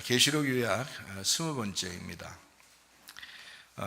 계시록 요약 20번째입니다.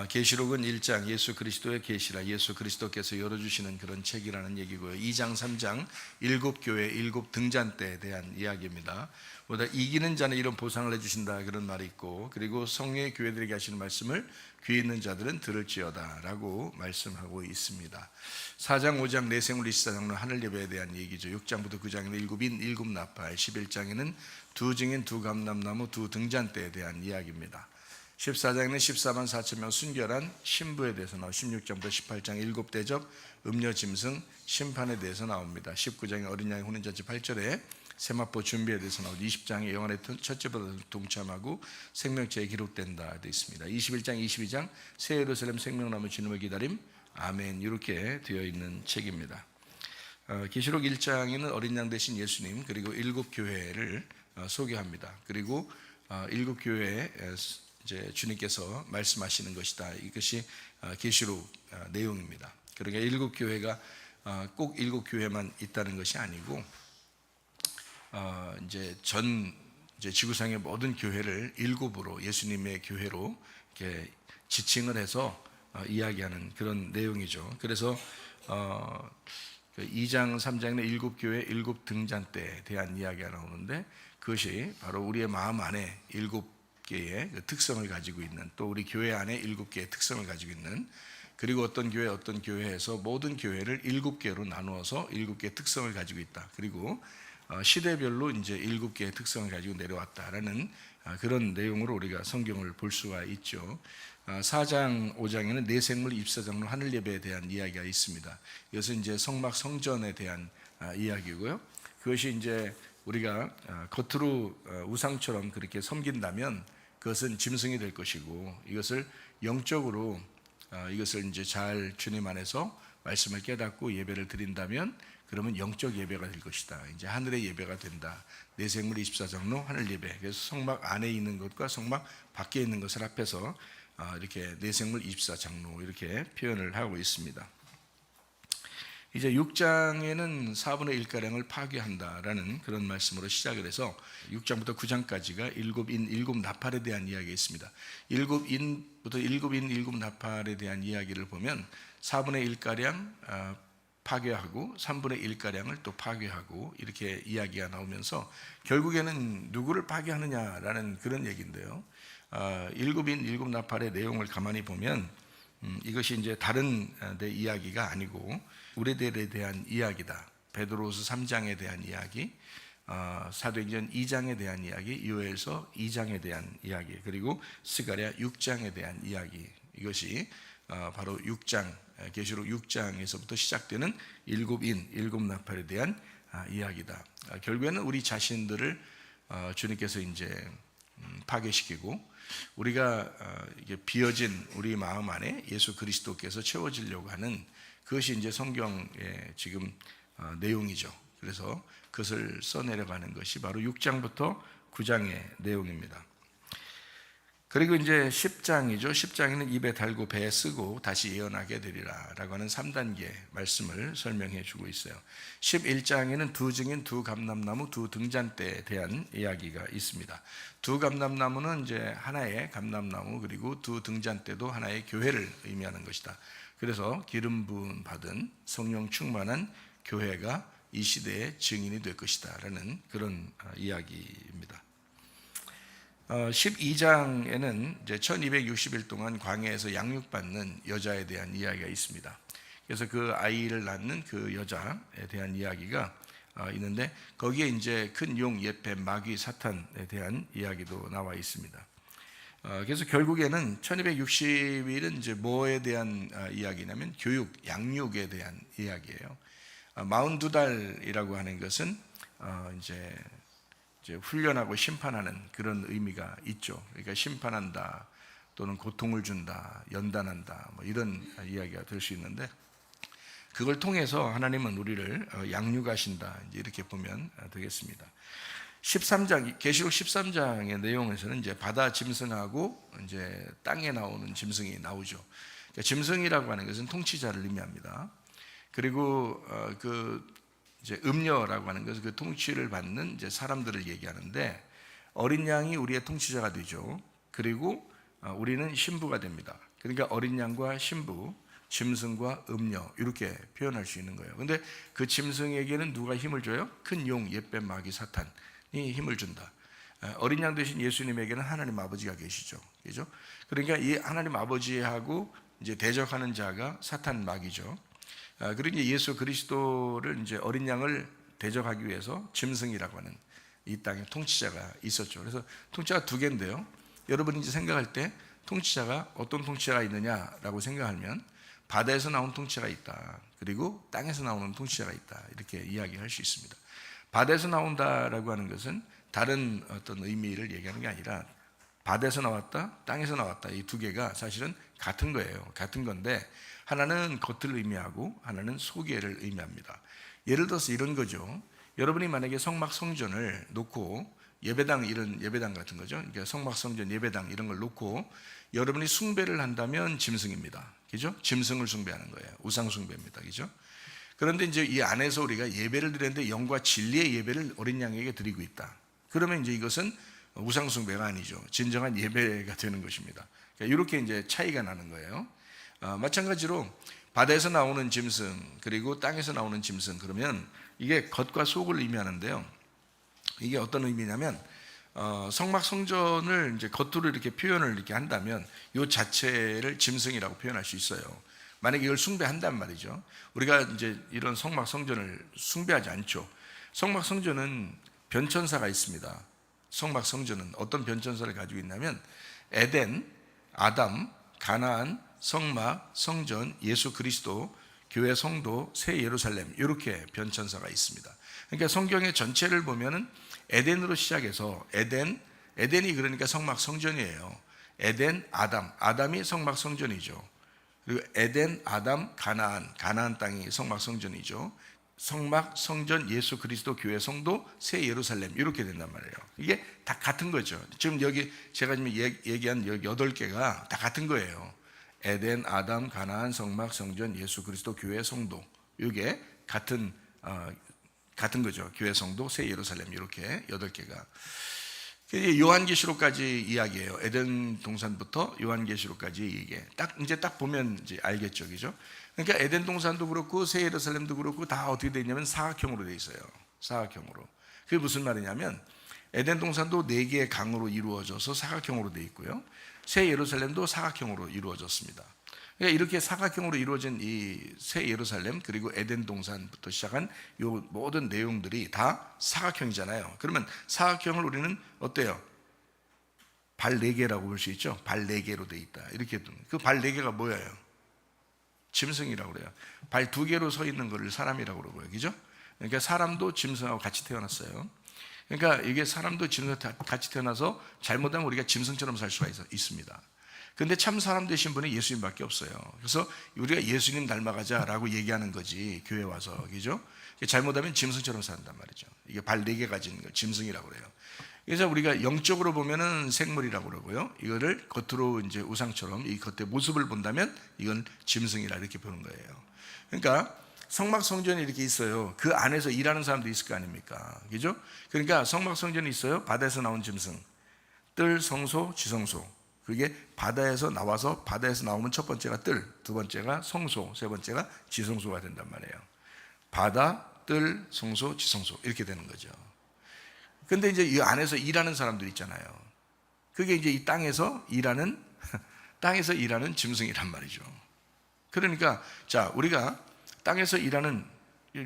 계시록은 1장 예수 그리스도의 계시라, 예수 그리스도께서 열어주시는 그런 책이라는 얘기고요. 2장 3장 7교회 7등잔대에 대한 이야기입니다. 보다 이기는 자는 이런 보상을 해주신다 그런 말이 있고, 그리고 성령의 교회들에게 하시는 말씀을 귀 있는 자들은 들을지어다 라고 말씀하고 있습니다. 4장 5장 내생물 24장로 하늘 예배에 대한 얘기죠. 6장부터 9장에는 7인 7나팔, 11장에는 두 증인 두 감람나무 두 등잔대에 대한 이야기입니다. 14장에는 14만 4천 명 순결한 신부에 대해서 나오고, 16장부터 18장 7대접 음료 짐승 심판에 대해서 나옵니다. 19장에 어린 양의 혼인잔치 8절에 세마포 준비에 대해서 나오고, 20장에 영안의 첫째보다 동참하고 생명체에 기록된다 되어 있습니다. 21장 22장 새 예루살렘 생명나무 진음의 기다림 아멘 이렇게 되어 있는 책입니다. 계시록 1장에는 어린 양 대신 예수님 그리고 7교회를 소개합니다. 그리고 7교회에 이제 주님께서 말씀하시는 것이다. 이것이 계시록 내용입니다. 그러니까 7교회가 꼭 7교회만 있다는 것이 아니고, 이제 지구상의 모든 교회를 7으로 예수님의 교회로 이렇게 지칭을 해서 이야기하는 그런 내용이죠. 그래서 2장 3장에는 7교회 7등잔대에 대한 이야기가 나오는데, 그것이 바로 우리의 마음 안에 7개의 그 특성을 가지고 있는, 또 우리 교회 안에 7개의 특성을 가지고 있는, 그리고 어떤 교회에서 모든 교회를 7개로 나누어서 7개의 특성을 가지고 있다. 그리고 시대별로 이제 7개의 특성을 가지고 내려왔다라는 그런 내용으로 우리가 성경을 볼 수가 있죠. 4장 5장에는 내생물 24장로 하늘 예배에 대한 이야기가 있습니다. 이것은 이제 성막 성전에 대한 이야기고요. 그것이 이제 우리가 겉으로 우상처럼 그렇게 섬긴다면 그것은 짐승이 될 것이고, 이것을 영적으로 이것을 이제 잘 주님 안에서 말씀을 깨닫고 예배를 드린다면 그러면 영적 예배가 될 것이다. 이제 하늘의 예배가 된다. 내생물 24장로 하늘 예배. 그래서 성막 안에 있는 것과 성막 밖에 있는 것을 합해서 이렇게 내생물 24장로 이렇게 표현을 하고 있습니다. 이제 6장에는 4분의 1가량을 파괴한다라는 그런 말씀으로 시작을 해서 6장부터 9장까지가 7인 7나팔에 대한 이야기가 있습니다. 7인부터 7인 7나팔에 대한 이야기를 보면 4분의 1가량 파괴하고 3분의 1가량을 또 파괴하고 이렇게 이야기가 나오면서 결국에는 누구를 파괴하느냐라는 그런 얘기인데요. 7인 7나팔의 내용을 가만히 보면 이것이 이제 다른 데 이야기가 아니고 우리들에 대한 이야기다. 베드로후서 3장에 대한 이야기, 사도행전 2장에 대한 이야기, 요엘서 2장에 대한 이야기, 그리고 스가랴 6장에 대한 이야기. 이것이 바로 6장, 계시록 6장에서부터 시작되는 7인 7나팔에 대한 이야기다. 결국에는 우리 자신들을 주님께서 이제 파괴시키고, 우리가 이게 비어진 우리 마음 안에 예수 그리스도께서 채워지려고 하는 그것이 이제 성경의 지금 내용이죠. 그래서 그것을 써내려가는 것이 바로 6장부터 9장의 내용입니다. 그리고 이제 10장이죠. 10장에는 입에 달고 배에 쓰고 다시 예언하게 되리라 라고 하는 3단계 말씀을 설명해 주고 있어요. 11장에는 두 증인 두 감람나무 두 등잔대에 대한 이야기가 있습니다. 두 감람나무는 이제 하나의 감람나무, 그리고 두 등잔대도 하나의 교회를 의미하는 것이다. 그래서 기름 부음 받은 성령 충만한 교회가 이 시대의 증인이 될 것이다 라는 그런 이야기입니다. 12장에는 이제 1260일 동안 광야에서 양육받는 여자에 대한 이야기가 있습니다. 그래서 그 아이를 낳는 그 여자에 대한 이야기가 있는데, 거기에 이제 큰 용, 예뱀, 마귀, 사탄에 대한 이야기도 나와 있습니다. 그래서 결국에는 1260일은 이제 뭐에 대한 이야기냐면 교육, 양육에 대한 이야기예요. 42달이라고 하는 것은 이제 훈련하고 심판하는 그런 의미가 있죠. 그러니까 심판한다, 또는 고통을 준다, 연단한다, 뭐 이런 이야기가 될 수 있는데, 그걸 통해서 하나님은 우리를 양육하신다, 이제 이렇게 보면 되겠습니다. 13장, 계시록 13장의 내용에서는 이제 바다 짐승하고 이제 땅에 나오는 짐승이 나오죠. 그러니까 짐승이라고 하는 것은 통치자를 의미합니다. 그리고 그 이제 음녀라고 하는 것은 그 통치를 받는 이제 사람들을 얘기하는데, 어린 양이 우리의 통치자가 되죠. 그리고 우리는 신부가 됩니다. 그러니까 어린 양과 신부, 짐승과 음녀 이렇게 표현할 수 있는 거예요. 근데 그 짐승에게는 누가 힘을 줘요? 큰 용, 옛뱀, 마귀, 사탄이 힘을 준다. 어린 양 되신 예수님에게는 하나님 아버지가 계시죠. 그죠? 그러니까 이 하나님 아버지하고 이제 대적하는 자가 사탄, 마귀죠. 그러니까 예수 그리스도를 이제 어린 양을 대적하기 위해서 짐승이라고 하는 이 땅에 통치자가 있었죠. 그래서 통치자가 두 개인데요. 여러분이 이제 생각할 때 통치자가 어떤 통치자가 있느냐라고 생각하면 바다에서 나온 통치자가 있다. 그리고 땅에서 나오는 통치자가 있다. 이렇게 이야기할 수 있습니다. 바다에서 나온다라고 하는 것은 다른 어떤 의미를 얘기하는 게 아니라 바다에서 나왔다, 땅에서 나왔다. 이 두 개가 사실은 같은 거예요. 같은 건데 하나는 겉을 의미하고 하나는 속에를 의미합니다. 예를 들어서 이런 거죠. 여러분이 만약에 성막 성전을 놓고 예배당, 이런 예배당 같은 거죠. 그러니까 성막 성전 예배당 이런 걸 놓고 여러분이 숭배를 한다면 짐승입니다. 그죠? 짐승을 숭배하는 거예요. 우상 숭배입니다. 그죠? 그런데 이제 이 안에서 우리가 예배를 드리는데 영과 진리의 예배를 어린 양에게 드리고 있다. 그러면 이제 이것은 우상 숭배가 아니죠. 진정한 예배가 되는 것입니다. 그러니까 이렇게 이제 차이가 나는 거예요. 마찬가지로 바다에서 나오는 짐승 그리고 땅에서 나오는 짐승, 그러면 이게 겉과 속을 의미하는데요. 이게 어떤 의미냐면 성막 성전을 이제 겉으로 이렇게 표현을 이렇게 한다면 이 자체를 짐승이라고 표현할 수 있어요. 만약에 이걸 숭배한단 말이죠. 우리가 이제 이런 성막 성전을 숭배하지 않죠. 성막 성전은 변천사가 있습니다. 성막 성전은 어떤 변천사를 가지고 있냐면 에덴, 아담, 가나안, 성막, 성전, 예수 그리스도, 교회 성도, 새 예루살렘 이렇게 변천사가 있습니다. 그러니까 성경의 전체를 보면은 에덴으로 시작해서 에덴이 그러니까 성막 성전이에요. 에덴, 아담이 성막 성전이죠. 그리고 에덴, 아담, 가나안 땅이 성막 성전이죠. 성막, 성전, 예수 그리스도, 교회 성도, 새 예루살렘 이렇게 된단 말이에요. 이게 다 같은 거죠. 지금 여기 제가 지금 얘기한 8개가 다 같은 거예요. 에덴, 아담, 가나안, 성막, 성전, 예수 그리스도, 교회 성도 이게 같은 거죠. 교회 성도, 새 예루살렘 이렇게 8개가. 요한계시록까지 이야기해요. 에덴 동산부터 요한계시록까지 이게 딱 보면 이제 알겠죠, 그죠? 그러니까 에덴 동산도 그렇고 새 예루살렘도 그렇고 다 어떻게 되어 있냐면 사각형으로 되어 있어요. 사각형으로. 그게 무슨 말이냐면 에덴 동산도 4개의 강으로 이루어져서 사각형으로 되어 있고요. 새 예루살렘도 사각형으로 이루어졌습니다. 그러니까 이렇게 사각형으로 이루어진 이 새 예루살렘 그리고 에덴 동산부터 시작한 이 모든 내용들이 다 사각형이잖아요. 그러면 사각형을 우리는 어때요? 발 4개라고 볼 수 있죠. 발 4개로 되어 있다. 이렇게 그 발 4개가 뭐예요? 짐승이라고 그래요. 발 2개로 서 있는 것을 사람이라고 그러고요. 그죠? 그러니까 사람도 짐승하고 같이 태어났어요. 그러니까 이게 사람도 짐승하고 같이 태어나서 잘못하면 우리가 짐승처럼 살 수가 있습니다. 근데 참 사람 되신 분이 예수님밖에 없어요. 그래서 우리가 예수님 닮아가자라고 얘기하는 거지, 교회 와서. 그죠? 잘못하면 짐승처럼 산단 말이죠. 이게 발 4개 가진 걸 짐승이라고 그래요. 그래서 우리가 영적으로 보면은 생물이라고 그러고요. 이거를 겉으로 이제 우상처럼 이 겉에 모습을 본다면 이건 짐승이라 이렇게 보는 거예요. 그러니까 성막 성전이 이렇게 있어요. 그 안에서 일하는 사람도 있을 거 아닙니까? 그죠? 그러니까 성막 성전이 있어요. 바다에서 나온 짐승. 뜰, 성소, 지성소. 그게 바다에서 나와서 바다에서 나오면 첫 번째가 뜰, 두 번째가 성소, 세 번째가 지성소가 된단 말이에요. 바다, 뜰, 성소, 지성소 이렇게 되는 거죠. 근데 이제 이 안에서 일하는 사람들 있잖아요. 그게 이제 이 땅에서 일하는 짐승이란 말이죠. 그러니까 자, 우리가 땅에서 일하는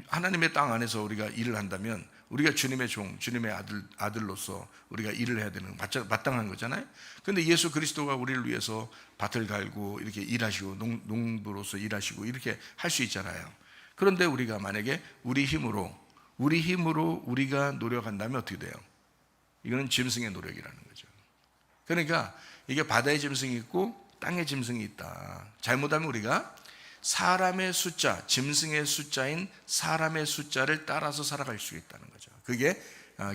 하나님의 땅 안에서 우리가 일을 한다면 우리가 주님의 종, 주님의 아들로서 우리가 일을 해야 되는 마땅한 거잖아요. 그런데 예수 그리스도가 우리를 위해서 밭을 갈고 이렇게 일하시고 농부로서 일하시고 이렇게 할 수 있잖아요. 그런데 우리가 만약에 우리 힘으로 우리가 노력한다면 어떻게 돼요? 이거는 짐승의 노력이라는 거죠. 그러니까 이게 바다의 짐승이 있고 땅의 짐승이 있다. 잘못하면 우리가 사람의 숫자, 짐승의 숫자인 사람의 숫자를 따라서 살아갈 수 있다는 거죠. 그게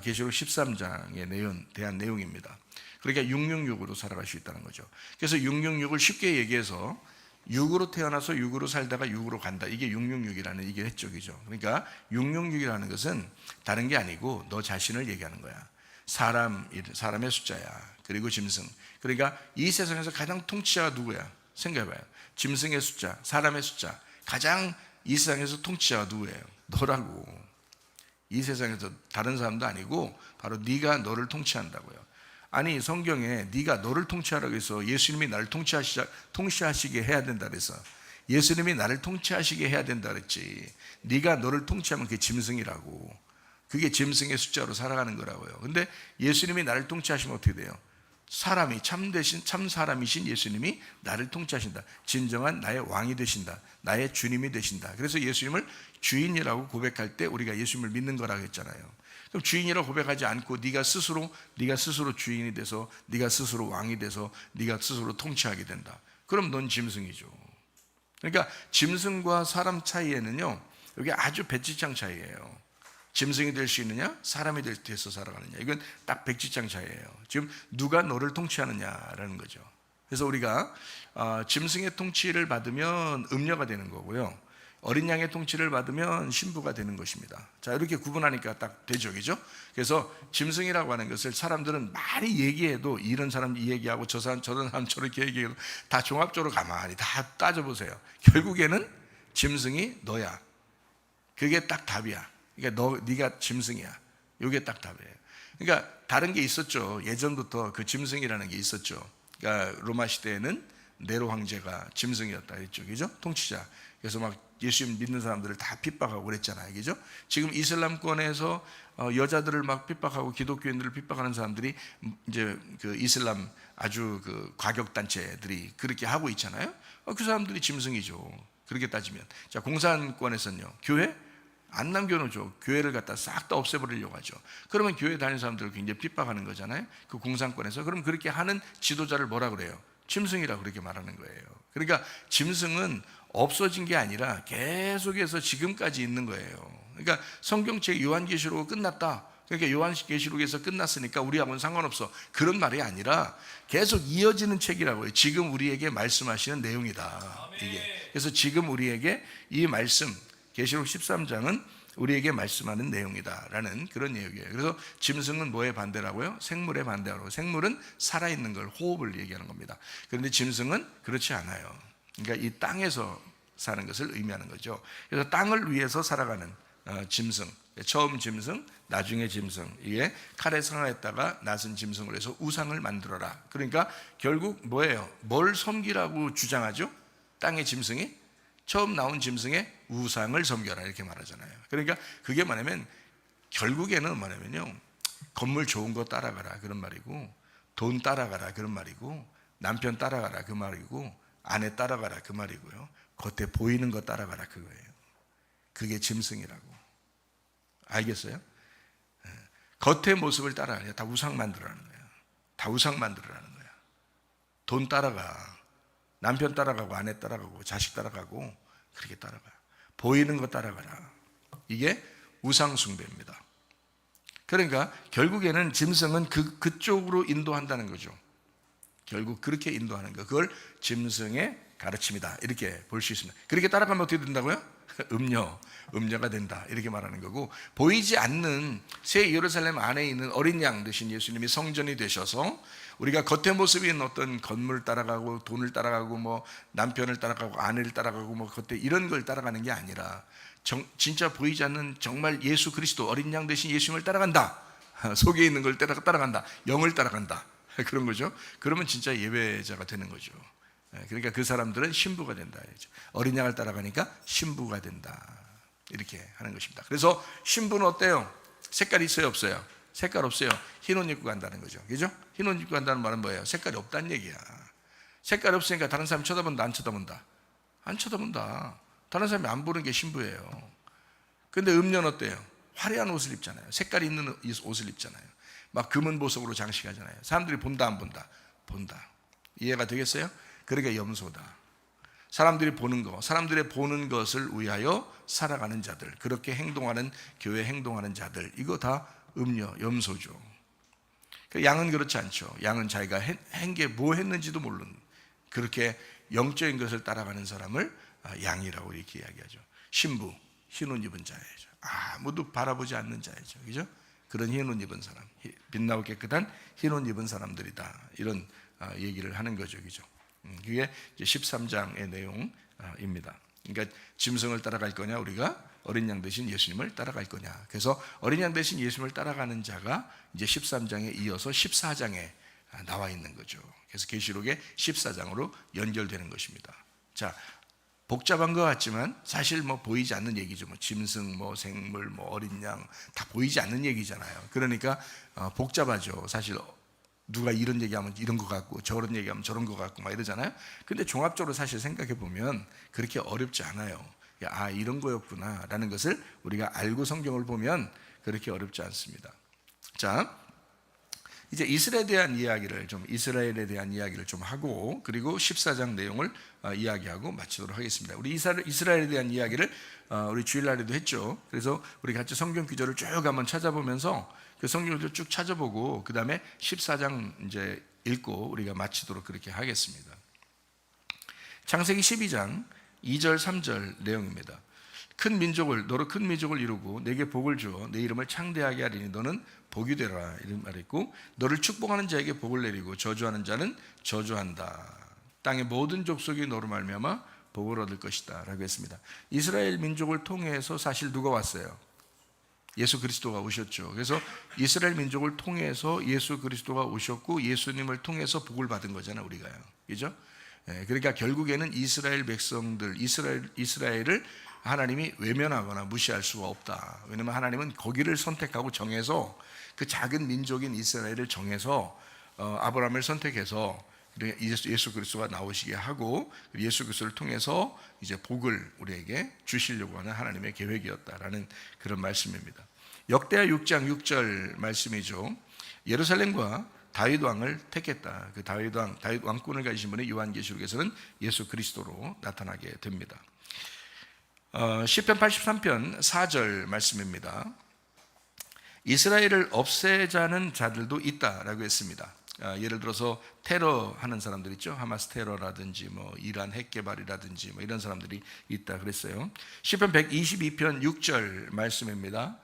계시록 13장에 대한 내용입니다. 그러니까 666으로 살아갈 수 있다는 거죠. 그래서 666을 쉽게 얘기해서 6으로 태어나서 6으로 살다가 6으로 간다. 이게 666이라는 이게 했죠. 그죠? 그러니까 666이라는 것은 다른 게 아니고 너 자신을 얘기하는 거야. 사람의 숫자야. 그리고 짐승. 그러니까 이 세상에서 가장 통치자가 누구야? 생각해봐요. 짐승의 숫자, 사람의 숫자. 가장 이 세상에서 통치자가 누구예요? 너라고. 이 세상에서 다른 사람도 아니고 바로 네가 너를 통치한다고요. 아니 성경에 네가 너를 통치하라고 해서 예수님이 나를 통치하시게 해야 된다 그래서 예수님이 나를 통치하시게 해야 된다 그랬지. 네가 너를 통치하면 그게 짐승이라고. 그게 짐승의 숫자로 살아가는 거라고요. 근데 예수님이 나를 통치하시면 어떻게 돼요? 사람이 참 사람이신 예수님이 나를 통치하신다. 진정한 나의 왕이 되신다. 나의 주님이 되신다. 그래서 예수님을 주인이라고 고백할 때 우리가 예수님을 믿는 거라고 했잖아요. 그럼 주인이라고 고백하지 않고 네가 스스로 주인이 돼서 네가 스스로 왕이 돼서 네가 스스로 통치하게 된다. 그럼 넌 짐승이죠. 그러니까 짐승과 사람 차이에는요, 여기 아주 백지장 차이예요. 짐승이 될 수 있느냐, 사람이 돼서 살아가느냐, 이건 딱 백지장 차이예요. 지금 누가 너를 통치하느냐라는 거죠. 그래서 우리가 짐승의 통치를 받으면 음녀가 되는 거고요, 어린 양의 통치를 받으면 신부가 되는 것입니다. 자, 이렇게 구분하니까 딱 되죠, 그죠? 그래서 짐승이라고 하는 것을 사람들은 많이 얘기해도 이런 사람 이 얘기하고 저 사람 저런 사람 저렇게 얘기해도 다 종합적으로 가만히 다 따져보세요. 결국에는 짐승이 너야. 그게 딱 답이야. 그러니까 네가 짐승이야. 이게 딱 답이에요. 그러니까 다른 게 있었죠. 예전부터 그 짐승이라는 게 있었죠. 그러니까 로마 시대에는 네로 황제가 짐승이었다 그랬죠, 그죠? 통치자. 그래서 막 예수 믿는 사람들을 다 핍박하고 그랬잖아요, 그죠? 지금 이슬람권에서 여자들을 막 핍박하고 기독교인들을 핍박하는 사람들이 이제 그 이슬람 아주 그 과격 단체들이 그렇게 하고 있잖아요. 그 사람들이 짐승이죠. 그렇게 따지면. 자, 공산권에서는요, 교회 안 남겨놓죠. 교회를 갖다 싹 다 없애버리려고 하죠. 그러면 교회 다니는 사람들을 굉장히 핍박하는 거잖아요, 그 공산권에서. 그럼 그렇게 하는 지도자를 뭐라 그래요? 짐승이라고 그렇게 말하는 거예요. 그러니까 짐승은 없어진 게 아니라 계속해서 지금까지 있는 거예요. 그러니까 성경책 요한계시록 끝났다. 그러니까 요한계시록에서 끝났으니까 우리하고는 상관없어. 그런 말이 아니라 계속 이어지는 책이라고요. 지금 우리에게 말씀하시는 내용이다, 이게. 그래서 지금 우리에게 이 말씀, 계시록 13장은 우리에게 말씀하는 내용이다라는 그런 내용이에요. 그래서 짐승은 뭐의 반대라고요? 생물의 반대라고. 생물은 살아있는 걸, 호흡을 얘기하는 겁니다. 그런데 짐승은 그렇지 않아요. 그러니까 이 땅에서 사는 것을 의미하는 거죠. 그래서 땅을 위해서 살아가는 짐승, 처음 짐승, 나중에 짐승, 이게 칼에 상하였다가 낫은 짐승을 해서 우상을 만들어라. 그러니까 결국 뭐예요? 뭘 섬기라고 주장하죠? 땅의 짐승이 처음 나온 짐승의 우상을 섬겨라, 이렇게 말하잖아요. 그러니까 그게 뭐냐면 결국에는 뭐냐면요, 건물 좋은 거 따라가라 그런 말이고, 돈 따라가라 그런 말이고, 남편 따라가라 그 말이고, 아내 따라가라 그 말이고요, 겉에 보이는 거 따라가라 그거예요. 그게 짐승이라고. 알겠어요? 겉의 모습을 따라가라. 다 우상 만들어라는 거예요. 다 우상 만들어라는 거예요. 돈 따라가. 남편 따라가고 아내 따라가고 자식 따라가고 그렇게 따라가. 보이는 거 따라가라. 이게 우상 숭배입니다. 그러니까 결국에는 짐승은 그쪽으로 인도한다는 거죠. 결국 그렇게 인도하는 거. 그걸 짐승의 가르침이다, 이렇게 볼 수 있습니다. 그렇게 따라가면 어떻게 된다고요? 음녀가 된다, 이렇게 말하는 거고, 보이지 않는 새 예루살렘 안에 있는 어린 양 되신 예수님이 성전이 되셔서 우리가 겉의 모습이 있는 어떤 건물을 따라가고 돈을 따라가고 뭐 남편을 따라가고 아내를 따라가고 뭐 겉에 이런 걸 따라가는 게 아니라 진짜 보이지 않는 정말 예수 그리스도 어린 양 되신 예수님을 따라간다. 속에 있는 걸 따라간다. 영을 따라간다. 그런 거죠. 그러면 진짜 예배자가 되는 거죠. 그러니까 그 사람들은 신부가 된다. 어린 양을 따라가니까 신부가 된다, 이렇게 하는 것입니다. 그래서 신부는 어때요? 색깔이 있어요, 없어요? 색깔 없어요. 흰 옷 입고 간다는 거죠, 그죠? 흰 옷 입고 간다는 말은 뭐예요? 색깔이 없다는 얘기야. 색깔이 없으니까 다른 사람이 쳐다본다, 안 쳐다본다? 안 쳐다본다. 다른 사람이 안 보는 게 신부예요. 근데 음녀는 어때요? 화려한 옷을 입잖아요. 색깔이 있는 옷을 입잖아요. 막 금은 보석으로 장식하잖아요. 사람들이 본다, 안 본다? 본다. 이해가 되겠어요? 그러니까 염소다. 사람들이 보는 거, 사람들의 보는 것을 위하여 살아가는 자들, 그렇게 행동하는, 교회 행동하는 자들, 이거 다 음녀, 염소죠. 양은 그렇지 않죠. 양은 자기가 한 게 뭐 했는지도 모르는, 그렇게 영적인 것을 따라가는 사람을 양이라고 이렇게 이야기하죠. 신부, 흰 옷 입은 자예요. 아무도 바라보지 않는 자예요, 그죠? 그런 흰 옷 입은 사람, 빛나고 깨끗한 흰 옷 입은 사람들이다. 이런 얘기를 하는 거죠, 그죠? 그게 이제 13장의 내용입니다. 그러니까 짐승을 따라갈 거냐, 우리가 어린 양 대신 예수님을 따라갈 거냐. 그래서 어린 양 대신 예수님을 따라가는 자가 이제 13장에 이어서 14장에 나와 있는 거죠. 그래서 계시록의 14장으로 연결되는 것입니다. 자, 복잡한 것 같지만 사실 뭐 보이지 않는 얘기죠. 뭐 짐승, 뭐 생물, 뭐 어린 양 다 보이지 않는 얘기잖아요. 그러니까 복잡하죠. 사실 누가 이런 얘기하면 이런 것 같고 저런 얘기하면 저런 것 같고 막 이러잖아요. 근데 종합적으로 사실 생각해 보면 그렇게 어렵지 않아요. 아, 이런 거였구나 라는 것을 우리가 알고 성경을 보면 그렇게 어렵지 않습니다. 자, 이제 이스라엘에 대한 이야기를 좀 하고, 그리고 14장 내용을 이야기하고 마치도록 하겠습니다. 우리 이스라엘에 대한 이야기를 우리 주일날에도 했죠. 그래서 우리 같이 성경 구절을 쭉 한번 찾아보면서 그 성경 구절 쭉 찾아보고 그 다음에 14장 이제 읽고 우리가 마치도록 그렇게 하겠습니다. 창세기 12장 2절 3절 내용입니다. 너로 큰 민족을 이루고 내게 복을 주어 내 이름을 창대하게 하리니 너는 복이 되라 이런 말했고, 너를 축복하는 자에게 복을 내리고 저주하는 자는 저주한다. 땅의 모든 족속이 너로 말미암아 복을 얻을 것이다 라고 했습니다. 이스라엘 민족을 통해서 사실 누가 왔어요? 예수 그리스도가 오셨죠. 그래서 이스라엘 민족을 통해서 예수 그리스도가 오셨고 예수님을 통해서 복을 받은 거잖아요, 우리가요. 그죠? 그러니까 결국에는 이스라엘 백성들, 이스라엘을 하나님이 외면하거나 무시할 수가 없다. 왜냐하면 하나님은 거기를 선택하고 정해서 그 작은 민족인 이스라엘을 정해서 아브라함을 선택해서 예수 그리스도가 나오시게 하고 예수 그리스도를 통해서 이제 복을 우리에게 주시려고 하는 하나님의 계획이었다라는 그런 말씀입니다. 역대하 6장 6절 말씀이죠. 예루살렘과 다윗 왕을 택했다. 그 다윗 왕권을 가지신 분이 요한계시록에서는 예수 그리스도로 나타나게 됩니다. 시편 83편 4절 말씀입니다. 이스라엘을 없애자는 자들도 있다라고 했습니다. 예를 들어서 테러하는 사람들 있죠. 하마스 테러라든지 뭐 이란 핵 개발이라든지 뭐 이런 사람들이 있다 그랬어요. 시편 122편 6절 말씀입니다.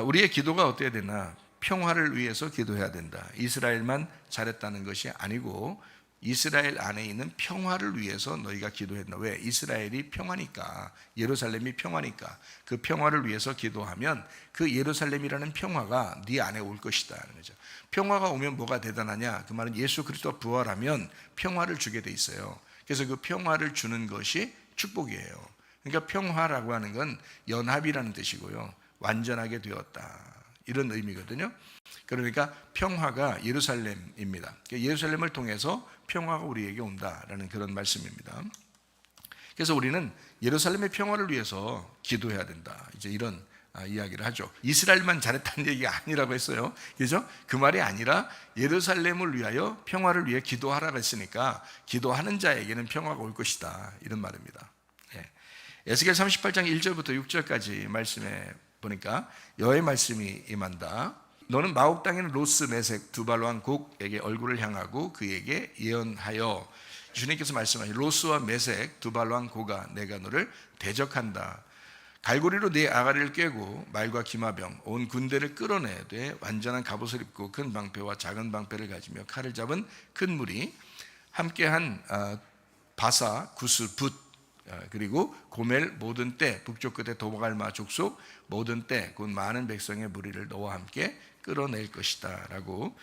우리의 기도가 어때야 되나? 평화를 위해서 기도해야 된다. 이스라엘만 잘했다는 것이 아니고 이스라엘 안에 있는 평화를 위해서 너희가 기도했다. 왜? 이스라엘이 평화니까, 예루살렘이 평화니까 그 평화를 위해서 기도하면 그 예루살렘이라는 평화가 네 안에 올 것이다 하는 거죠. 평화가 오면 뭐가 대단하냐? 그 말은 예수 그리스도가 부활하면 평화를 주게 돼 있어요. 그래서 그 평화를 주는 것이 축복이에요. 그러니까 평화라고 하는 건 연합이라는 뜻이고요. 완전하게 되었다, 이런 의미거든요. 그러니까 평화가 예루살렘입니다. 예루살렘을 통해서 평화가 우리에게 온다라는 그런 말씀입니다. 그래서 우리는 예루살렘의 평화를 위해서 기도해야 된다, 이제 이런 이야기를 하죠. 이스라엘만 잘했다는 얘기가 아니라고 했어요. 그죠? 그 말이 아니라 예루살렘을 위하여 평화를 위해 기도하라고 했으니까 기도하는 자에게는 평화가 올 것이다, 이런 말입니다. 에스겔 38장 1절부터 6절까지 말씀에 보니까 여호와의 말씀이 임한다. 너는 마옥 땅에 있는 로스 메색 두발 왕 곡에게 얼굴을 향하고 그에게 예언하여, 주님께서 말씀하신 로스와 메색 두발 왕 고가 내가 너를 대적한다. 갈고리로 네 아가리를 꿰고 말과 기마병 온 군대를 끌어내되 완전한 갑옷을 입고 큰 방패와 작은 방패를 가지며 칼을 잡은 큰 무리 함께한 바사 구스 붓 그리고 고멜 모든 때 북쪽 끝에 도갈마 족속 모든 때 곧 많은 백성의 무리를 너와 함께 끌어낼 것이다 라고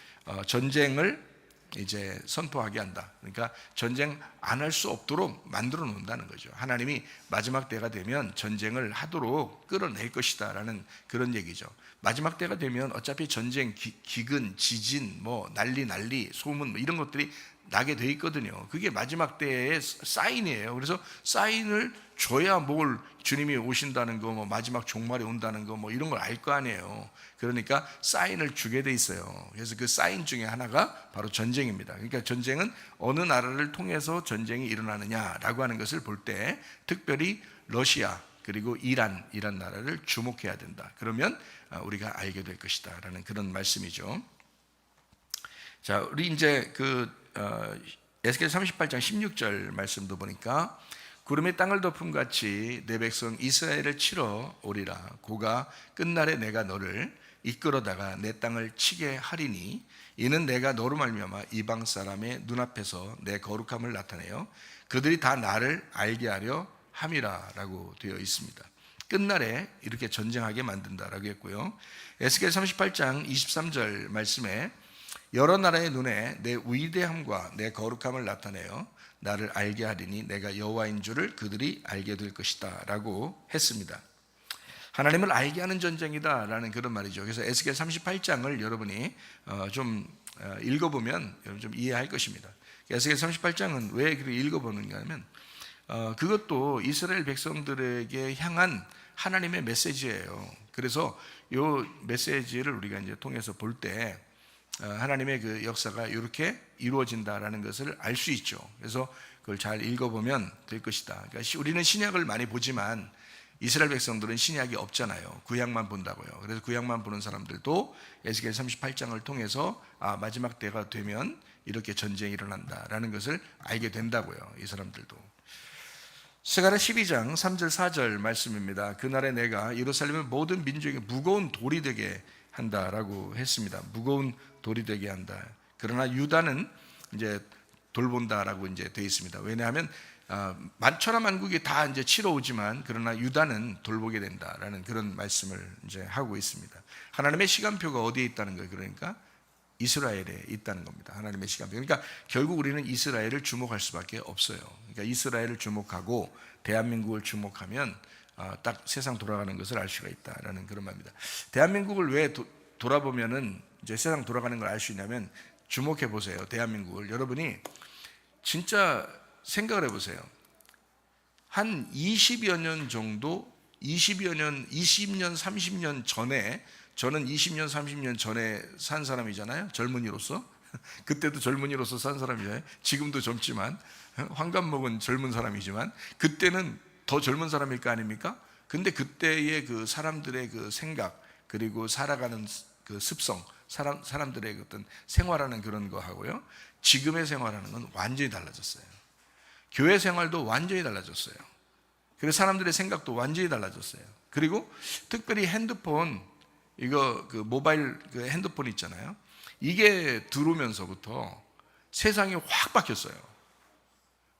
전쟁을 이제 선포하게 한다. 그러니까 전쟁 안 할 수 없도록 만들어 놓는다는 거죠. 하나님이 마지막 때가 되면 전쟁을 하도록 끌어낼 것이다 라는 그런 얘기죠. 마지막 때가 되면 어차피 전쟁, 기근, 지진, 뭐 난리, 소문 뭐 이런 것들이 나게 돼 있거든요. 그게 마지막 때의 사인이에요. 그래서 사인을 줘야 뭘 주님이 오신다는 거, 뭐 마지막 종말이 온다는 거, 뭐 이런 걸 알 거 아니에요. 그러니까 사인을 주게 돼 있어요. 그래서 그 사인 중에 하나가 바로 전쟁입니다. 그러니까 전쟁은 어느 나라를 통해서 전쟁이 일어나느냐라고 하는 것을 볼 때 특별히 러시아 그리고 이란 나라를 주목해야 된다. 그러면 우리가 알게 될 것이다라는 그런 말씀이죠. 자, 우리 이제 에스겔 38장 16절 말씀도 보니까 구름이 땅을 덮음 같이 내 백성 이스라엘을 치러 오리라. 고가 끝날에 내가 너를 이끌어다가 내 땅을 치게 하리니 이는 내가 너로 말미암아 이방 사람의 눈앞에서 내 거룩함을 나타내어 그들이 다 나를 알게 하려 함이라라고 되어 있습니다. 끝날에 이렇게 전쟁하게 만든다라고 했고요. 에스겔 38장 23절 말씀에 여러 나라의 눈에 내 위대함과 내 거룩함을 나타내어 나를 알게 하리니 내가 여호와인 줄을 그들이 알게 될 것이다 라고 했습니다. 하나님을 알게 하는 전쟁이다 라는 그런 말이죠. 그래서 에스겔 38장을 여러분이 좀 읽어보면 여러분 좀 이해할 것입니다. 에스겔 38장은 왜 그렇게 읽어보는가 하면 그것도 이스라엘 백성들에게 향한 하나님의 메시지예요. 그래서 이 메시지를 우리가 이제 통해서 볼 때 하나님의 그 역사가 이렇게 이루어진다라는 것을 알 수 있죠. 그래서 그걸 잘 읽어보면 될 것이다. 그러니까 우리는 신약을 많이 보지만 이스라엘 백성들은 신약이 없잖아요. 구약만 본다고요. 그래서 구약만 보는 사람들도 에스겔 38장을 통해서 마지막 때가 되면 이렇게 전쟁이 일어난다라는 것을 알게 된다고요. 이 사람들도. 스가랴 12장 3절 4절 말씀입니다. 그날에 내가 예루살렘의 모든 민족에게 무거운 돌이 되게 한다라고 했습니다. 무거운 돌이 되게 한다. 그러나 유다는 이제 돌본다라고 이제 되어 있습니다. 왜냐하면 만천하 만국이 다 이제 치러 오지만 그러나 유다는 돌보게 된다라는 그런 말씀을 이제 하고 있습니다. 하나님의 시간표가 어디에 있다는 거예요? 그러니까 이스라엘에 있다는 겁니다. 하나님의 시간표. 그러니까 결국 우리는 이스라엘을 주목할 수밖에 없어요. 그러니까 이스라엘을 주목하고 대한민국을 주목하면 딱 세상 돌아가는 것을 알 수가 있다라는 그런 말입니다. 대한민국을 왜 돌아보면은 이제 세상 돌아가는 걸 알 수 있냐면 주목해 보세요. 대한민국을 여러분이 진짜 생각을 해보세요. 한 20여 년 정도, 20년, 30년 전에 저는 20년, 30년 전에 산 사람이잖아요. 젊은이로서. 그때도 젊은이로서 산 사람이잖아요. 지금도 젊지만 환갑 먹은 젊은 사람이지만 그때는 더 젊은 사람일 거 아닙니까? 근데 그때의 그 사람들의 그 생각 그리고 살아가는 그 습성, 사람들의 어떤 생활하는 그런 거 하고요. 지금의 생활하는 건 완전히 달라졌어요. 교회 생활도 완전히 달라졌어요. 그리고 사람들의 생각도 완전히 달라졌어요. 그리고 특별히 핸드폰, 이거 그 모바일 그 핸드폰 있잖아요. 이게 들어오면서부터 세상이 확 바뀌었어요.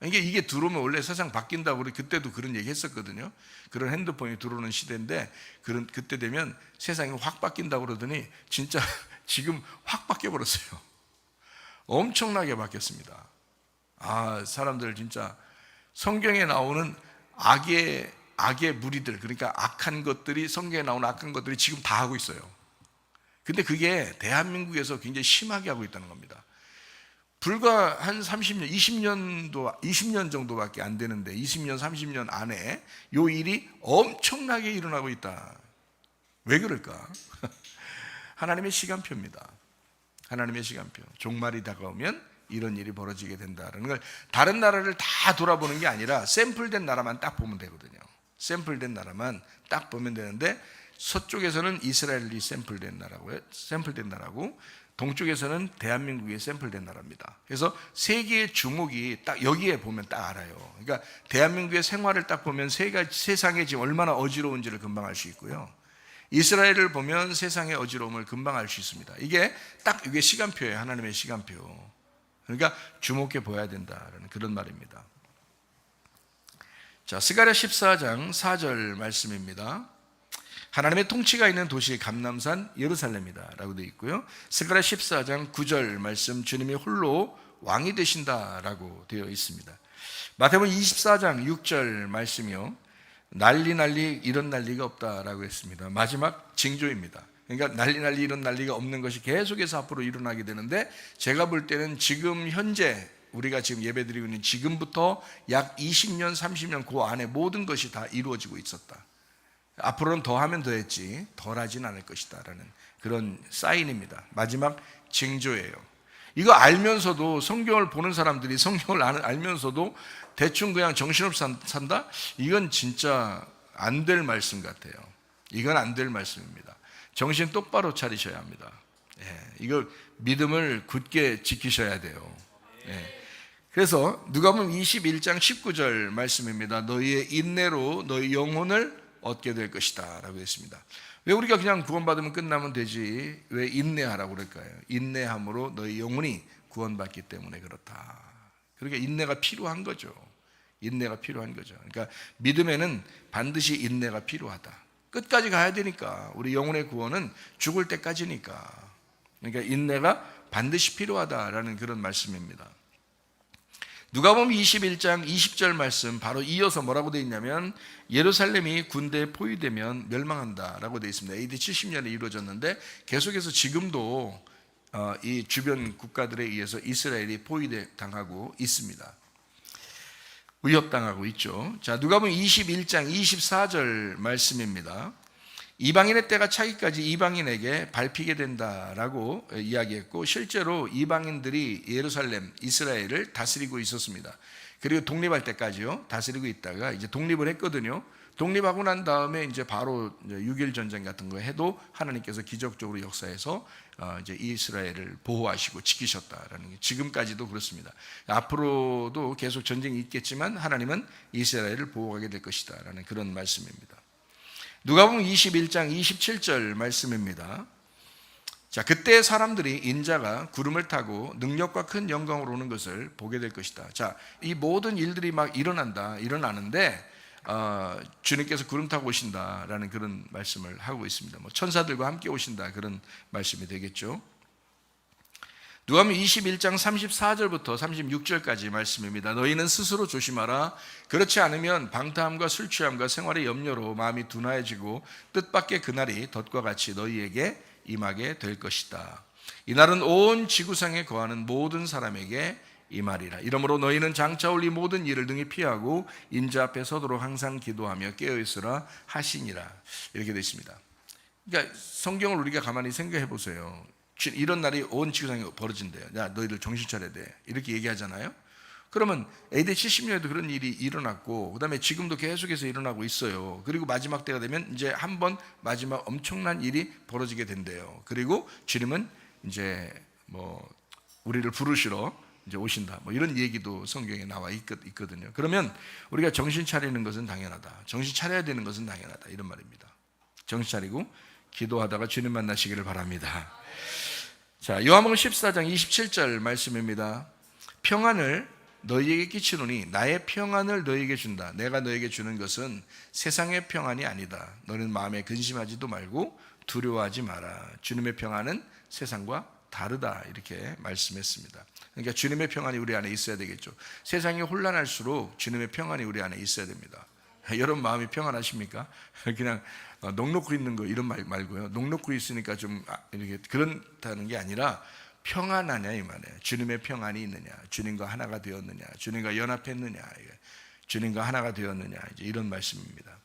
이게 들어오면 원래 세상 바뀐다고 우리 그때도 그런 얘기 했었거든요. 그런 핸드폰이 들어오는 시대인데 그때 되면 세상이 확 바뀐다고 그러더니 진짜 지금 확 바뀌어버렸어요. 엄청나게 바뀌었습니다. 사람들 진짜 성경에 나오는 악의 무리들, 그러니까 악한 것들이 성경에 나오는 악한 것들이 지금 다 하고 있어요. 근데 그게 대한민국에서 굉장히 심하게 하고 있다는 겁니다. 불과 한 30년, 20년 정도밖에 안 되는데 20년, 30년 안에 이 일이 엄청나게 일어나고 있다. 왜 그럴까? 하나님의 시간표입니다. 하나님의 시간표. 종말이 다가오면 이런 일이 벌어지게 된다는 걸 다른 나라를 다 돌아보는 게 아니라 샘플된 나라만 딱 보면 되거든요. 샘플된 나라만 딱 보면 되는데 서쪽에서는 이스라엘이 샘플된 나라고 동쪽에서는 대한민국이 샘플된 나라입니다. 그래서 세계의 주목이 딱 여기에 보면 딱 알아요. 그러니까 대한민국의 생활을 딱 보면 세상에 지금 얼마나 어지러운지를 금방 알 수 있고요. 이스라엘을 보면 세상의 어지러움을 금방 알 수 있습니다. 이게 시간표예요. 하나님의 시간표. 그러니까 주목해 보아야 된다는 그런 말입니다. 자, 스가랴 14장 4절 말씀입니다. 하나님의 통치가 있는 도시 감람산 예루살렘이다 라고 되어 있고요. 스가랴 14장 9절 말씀, 주님이 홀로 왕이 되신다라고 되어 있습니다. 마태복음 24장 6절 말씀이요, 난리 이런 난리가 없다라고 했습니다. 마지막 징조입니다. 그러니까 난리 이런 난리가 없는 것이 계속해서 앞으로 일어나게 되는데, 제가 볼 때는 지금 현재 우리가 지금 예배드리고 있는 지금부터 약 20년 30년 그 안에 모든 것이 다 이루어지고 있었다. 앞으로는 더하면 더했지 덜하진 않을 것이다 라는 그런 사인입니다. 마지막 징조예요. 이거 알면서도, 성경을 보는 사람들이 성경을 알면서도 대충 그냥 정신없이 산다? 이건 진짜 안 될 말씀 같아요. 이건 안 될 말씀입니다. 정신 똑바로 차리셔야 합니다. 이거 믿음을 굳게 지키셔야 돼요. 그래서 누가복음 21장 19절 말씀입니다. 너희의 인내로 너희 영혼을 얻게 될 것이다 라고 했습니다. 왜 우리가 그냥 구원받으면 끝나면 되지 왜 인내하라고 그럴까요? 인내함으로 너희 영혼이 구원받기 때문에 그렇다. 그러니까 인내가 필요한 거죠. 인내가 필요한 거죠. 그러니까 믿음에는 반드시 인내가 필요하다. 끝까지 가야 되니까. 우리 영혼의 구원은 죽을 때까지니까. 그러니까 인내가 반드시 필요하다라는 그런 말씀입니다. 누가복음 21장 20절 말씀 바로 이어서 뭐라고 되어 있냐면 예루살렘이 군대에 포위되면 멸망한다라고 되어 있습니다. AD 70년에 이루어졌는데 계속해서 지금도 이 주변 국가들에 의해서 이스라엘이 포위당하고 있습니다. 위협당하고 있죠. 자, 누가복음 21장 24절 말씀입니다. 이방인의 때가 차기까지 이방인에게 밟히게 된다라고 이야기했고 실제로 이방인들이 예루살렘, 이스라엘을 다스리고 있었습니다. 그리고 독립할 때까지요 다스리고 있다가 이제 독립을 했거든요. 독립하고 난 다음에 이제 바로 6.1 전쟁 같은 거 해도 하나님께서 기적적으로 역사해서 이제 이스라엘을 보호하시고 지키셨다라는 게 지금까지도 그렇습니다. 앞으로도 계속 전쟁이 있겠지만 하나님은 이스라엘을 보호하게 될 것이다라는 그런 말씀입니다. 누가복음 21장 27절 말씀입니다. 자, 그때 사람들이 인자가 구름을 타고 능력과 큰 영광으로 오는 것을 보게 될 것이다. 자, 이 모든 일들이 막 일어나는데 주님께서 구름 타고 오신다라는 그런 말씀을 하고 있습니다. 뭐 천사들과 함께 오신다 그런 말씀이 되겠죠. 누가복음 21장 34절부터 36절까지 말씀입니다. 너희는 스스로 조심하라. 그렇지 않으면 방탕함과 술 취함과 생활의 염려로 마음이 둔하여지고 뜻밖의 그날이 덫과 같이 너희에게 임하게 될 것이다. 이날은 온 지구상에 거하는 모든 사람에게 임하리라. 이러므로 너희는 장차 올 이 모든 일을 등히 피하고 인자 앞에 서도록 항상 기도하며 깨어있으라 하시니라. 이렇게 되어 있습니다. 그러니까 성경을 우리가 가만히 생각해 보세요. 이런 날이 온 지구상에 벌어진대요. 야, 너희들 정신 차려야 돼. 이렇게 얘기하잖아요. 그러면 AD 70년에도 그런 일이 일어났고 그 다음에 지금도 계속해서 일어나고 있어요. 그리고 마지막 때가 되면 이제 한번 마지막 엄청난 일이 벌어지게 된대요. 그리고 주님은 이제 뭐 우리를 부르시러 이제 오신다. 뭐 이런 얘기도 성경에 나와 있거든요. 그러면 우리가 정신 차리는 것은 당연하다. 정신 차려야 되는 것은 당연하다. 이런 말입니다. 정신 차리고 기도하다가 주님 만나시기를 바랍니다. 자, 요한복음 14장 27절 말씀입니다. 평안을 너희에게 끼치노니 나의 평안을 너희에게 준다. 내가 너희에게 주는 것은 세상의 평안이 아니다. 너는 마음에 근심하지도 말고 두려워하지 마라. 주님의 평안은 세상과 다르다. 이렇게 말씀했습니다. 그러니까 주님의 평안이 우리 안에 있어야 되겠죠. 세상이 혼란할수록 주님의 평안이 우리 안에 있어야 됩니다. 여러분 마음이 평안하십니까? 그냥 넋놓고 있는 거 이런 말 말고요. 넋놓고 있으니까 좀 이렇게 그런다는 게 아니라 평안하냐 이 말이에요. 주님의 평안이 있느냐, 주님과 하나가 되었느냐, 주님과 연합했느냐, 주님과 하나가 되었느냐 이제 이런 말씀입니다.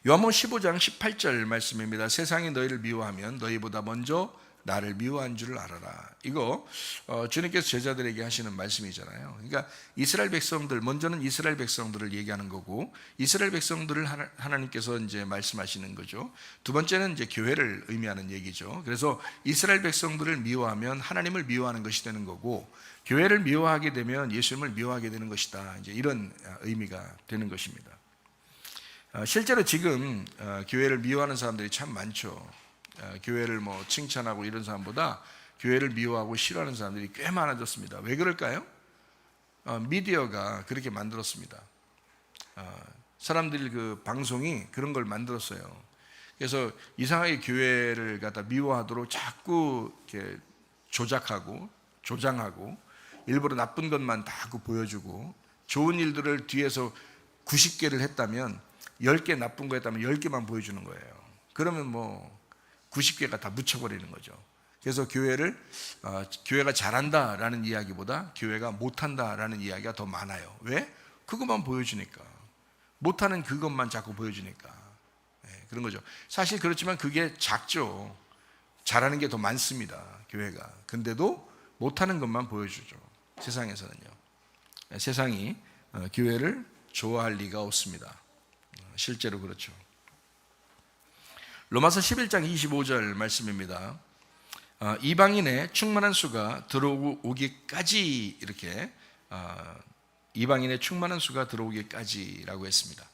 요한복음 15장 18절 말씀입니다. 세상이 너희를 미워하면 너희보다 먼저 나를 미워한 줄을 알아라. 이거 주님께서 제자들에게 하시는 말씀이잖아요. 그러니까 이스라엘 백성들, 먼저는 이스라엘 백성들을 얘기하는 거고 이스라엘 백성들을 하나님께서 이제 말씀하시는 거죠. 두 번째는 이제 교회를 의미하는 얘기죠. 그래서 이스라엘 백성들을 미워하면 하나님을 미워하는 것이 되는 거고 교회를 미워하게 되면 예수님을 미워하게 되는 것이다. 이제 이런 의미가 되는 것입니다. 실제로 지금 교회를 미워하는 사람들이 참 많죠. 교회를 뭐 칭찬하고 이런 사람보다 교회를 미워하고 싫어하는 사람들이 꽤 많아졌습니다. 왜 그럴까요? 미디어가 그렇게 만들었습니다. 사람들이 그 방송이 그런 걸 만들었어요. 그래서 이상하게 교회를 갖다 미워하도록 자꾸 이렇게 조작하고 조장하고 일부러 나쁜 것만 다 보여주고 좋은 일들을 뒤에서 90개를 했다면 10개 나쁜 거 했다면 10개만 보여주는 거예요. 그러면 뭐 90개가 다 묻혀버리는 거죠. 그래서 교회가 잘한다라는 이야기보다 교회가 못한다라는 이야기가 더 많아요. 왜? 그것만 보여주니까. 못하는 그것만 자꾸 보여주니까. 그런 거죠. 사실 그렇지만 그게 작죠. 잘하는 게 더 많습니다. 교회가. 근데도 못하는 것만 보여주죠. 세상에서는요. 세상이 교회를 좋아할 리가 없습니다. 실제로 그렇죠. 로마서 11장 25절 말씀입니다. 이방인의 충만한 수가 들어오기까지 이렇게 이방인의 충만한 수가 들어오기까지라고 했습니다.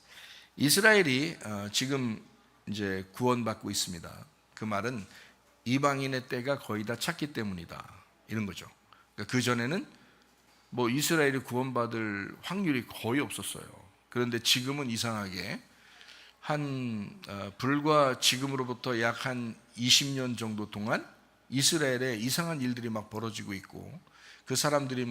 이스라엘이 지금 이제 구원받고 있습니다. 그 말은 이방인의 때가 거의 다 찼기 때문이다, 이런 거죠. 그러니까 그 전에는 뭐 이스라엘이 구원받을 확률이 거의 없었어요. 그런데 지금은 이상하게 불과 지금으로부터 약 한 20년 정도 동안 이스라엘에 이상한 일들이 막 벌어지고 있고, 그 사람들이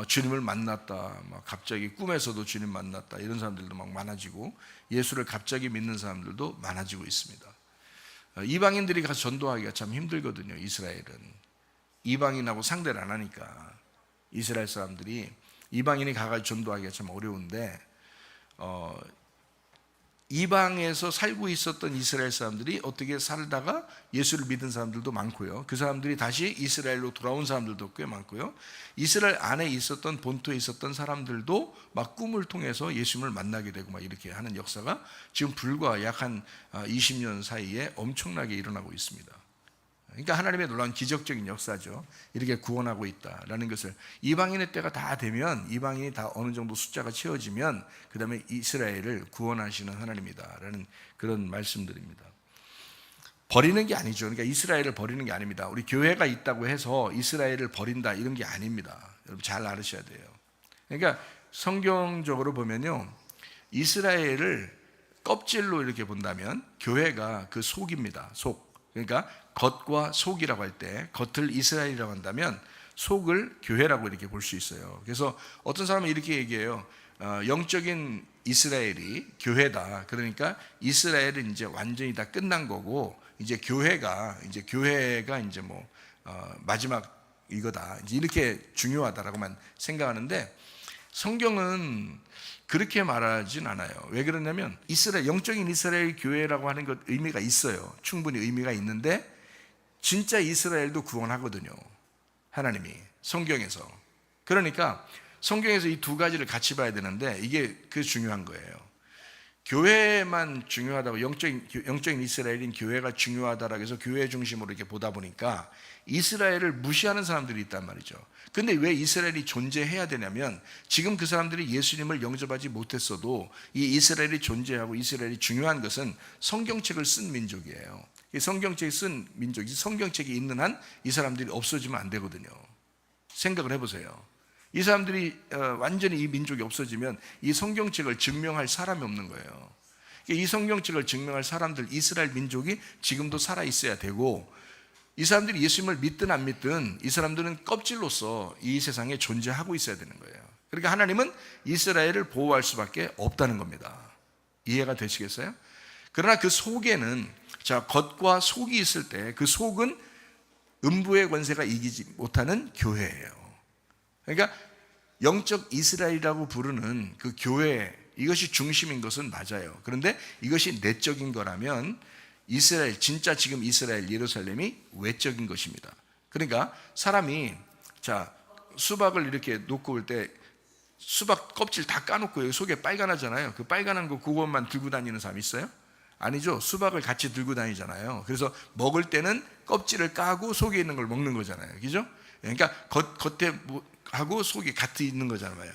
주님을 만났다, 막 갑자기 꿈에서도 주님 만났다, 이런 사람들도 막 많아지고, 예수를 갑자기 믿는 사람들도 많아지고 있습니다. 이방인들이 가서 전도하기가 참 힘들거든요. 이스라엘은 이방인하고 상대를 안 하니까. 이스라엘 사람들이 이방인이 가가지고 전도하기가 참 어려운데, 이방에서 살고 있었던 이스라엘 사람들이 어떻게 살다가 예수를 믿은 사람들도 많고요. 그 사람들이 다시 이스라엘로 돌아온 사람들도 꽤 많고요. 이스라엘 안에 있었던, 본토에 있었던 사람들도 막 꿈을 통해서 예수님을 만나게 되고 막 이렇게 하는 역사가 지금 불과 약 한 20년 사이에 엄청나게 일어나고 있습니다. 그러니까 하나님의 놀라운 기적적인 역사죠. 이렇게 구원하고 있다라는 것을, 이방인의 때가 다 되면, 이방인이 다 어느 정도 숫자가 채워지면 그 다음에 이스라엘을 구원하시는 하나님이다라는 그런 말씀드립니다. 버리는 게 아니죠. 그러니까 이스라엘을 버리는 게 아닙니다. 우리 교회가 있다고 해서 이스라엘을 버린다, 이런 게 아닙니다. 여러분 잘 알으셔야 돼요. 그러니까 성경적으로 보면요, 이스라엘을 껍질로 이렇게 본다면 교회가 그 속입니다. 속. 그러니까 겉과 속이라고 할 때, 겉을 이스라엘이라고 한다면 속을 교회라고 이렇게 볼 수 있어요. 그래서 어떤 사람은 이렇게 얘기해요. 영적인 이스라엘이 교회다. 그러니까 이스라엘은 이제 완전히 다 끝난 거고, 이제 교회가 이제 마지막 이거다, 이제 이렇게 중요하다라고만 생각하는데, 성경은 그렇게 말하진 않아요. 왜 그러냐면 영적인 이스라엘 교회라고 하는 것 의미가 있어요. 충분히 의미가 있는데, 진짜 이스라엘도 구원하거든요, 하나님이 성경에서. 그러니까 성경에서 이 두 가지를 같이 봐야 되는데, 이게 그 중요한 거예요. 교회만 중요하다고, 영적인 이스라엘인 교회가 중요하다라고 해서 교회 중심으로 이렇게 보다 보니까 이스라엘을 무시하는 사람들이 있단 말이죠. 근데 왜 이스라엘이 존재해야 되냐면, 지금 그 사람들이 예수님을 영접하지 못했어도 이 이스라엘이 존재하고 이스라엘이 중요한 것은 성경책을 쓴 민족이에요. 이 성경책이 쓴 민족이, 성경책이 있는 한 이 사람들이 없어지면 안 되거든요. 생각을 해보세요. 이 사람들이 완전히 이 민족이 없어지면 이 성경책을 증명할 사람이 없는 거예요. 이 성경책을 증명할 사람들, 이스라엘 민족이 지금도 살아 있어야 되고, 이 사람들이 예수님을 믿든 안 믿든 이 사람들은 껍질로서 이 세상에 존재하고 있어야 되는 거예요. 그러니까 하나님은 이스라엘을 보호할 수밖에 없다는 겁니다. 이해가 되시겠어요? 그러나 그 속에는, 겉과 속이 있을 때 그 속은 음부의 권세가 이기지 못하는 교회예요. 그러니까 영적 이스라엘이라고 부르는 그 교회, 이것이 중심인 것은 맞아요. 그런데 이것이 내적인 거라면 이스라엘, 진짜 지금 이스라엘 예루살렘이 외적인 것입니다. 그러니까 사람이 수박을 이렇게 놓고 올 때 수박 껍질 다 까놓고 여기 속에 빨간하잖아요. 그 빨간한 거 그것만 들고 다니는 사람 있어요? 아니죠. 수박을 같이 들고 다니잖아요. 그래서 먹을 때는 껍질을 까고 속에 있는 걸 먹는 거잖아요. 그죠? 그러니까 겉에 하고 속에 같이 있는 거잖아요.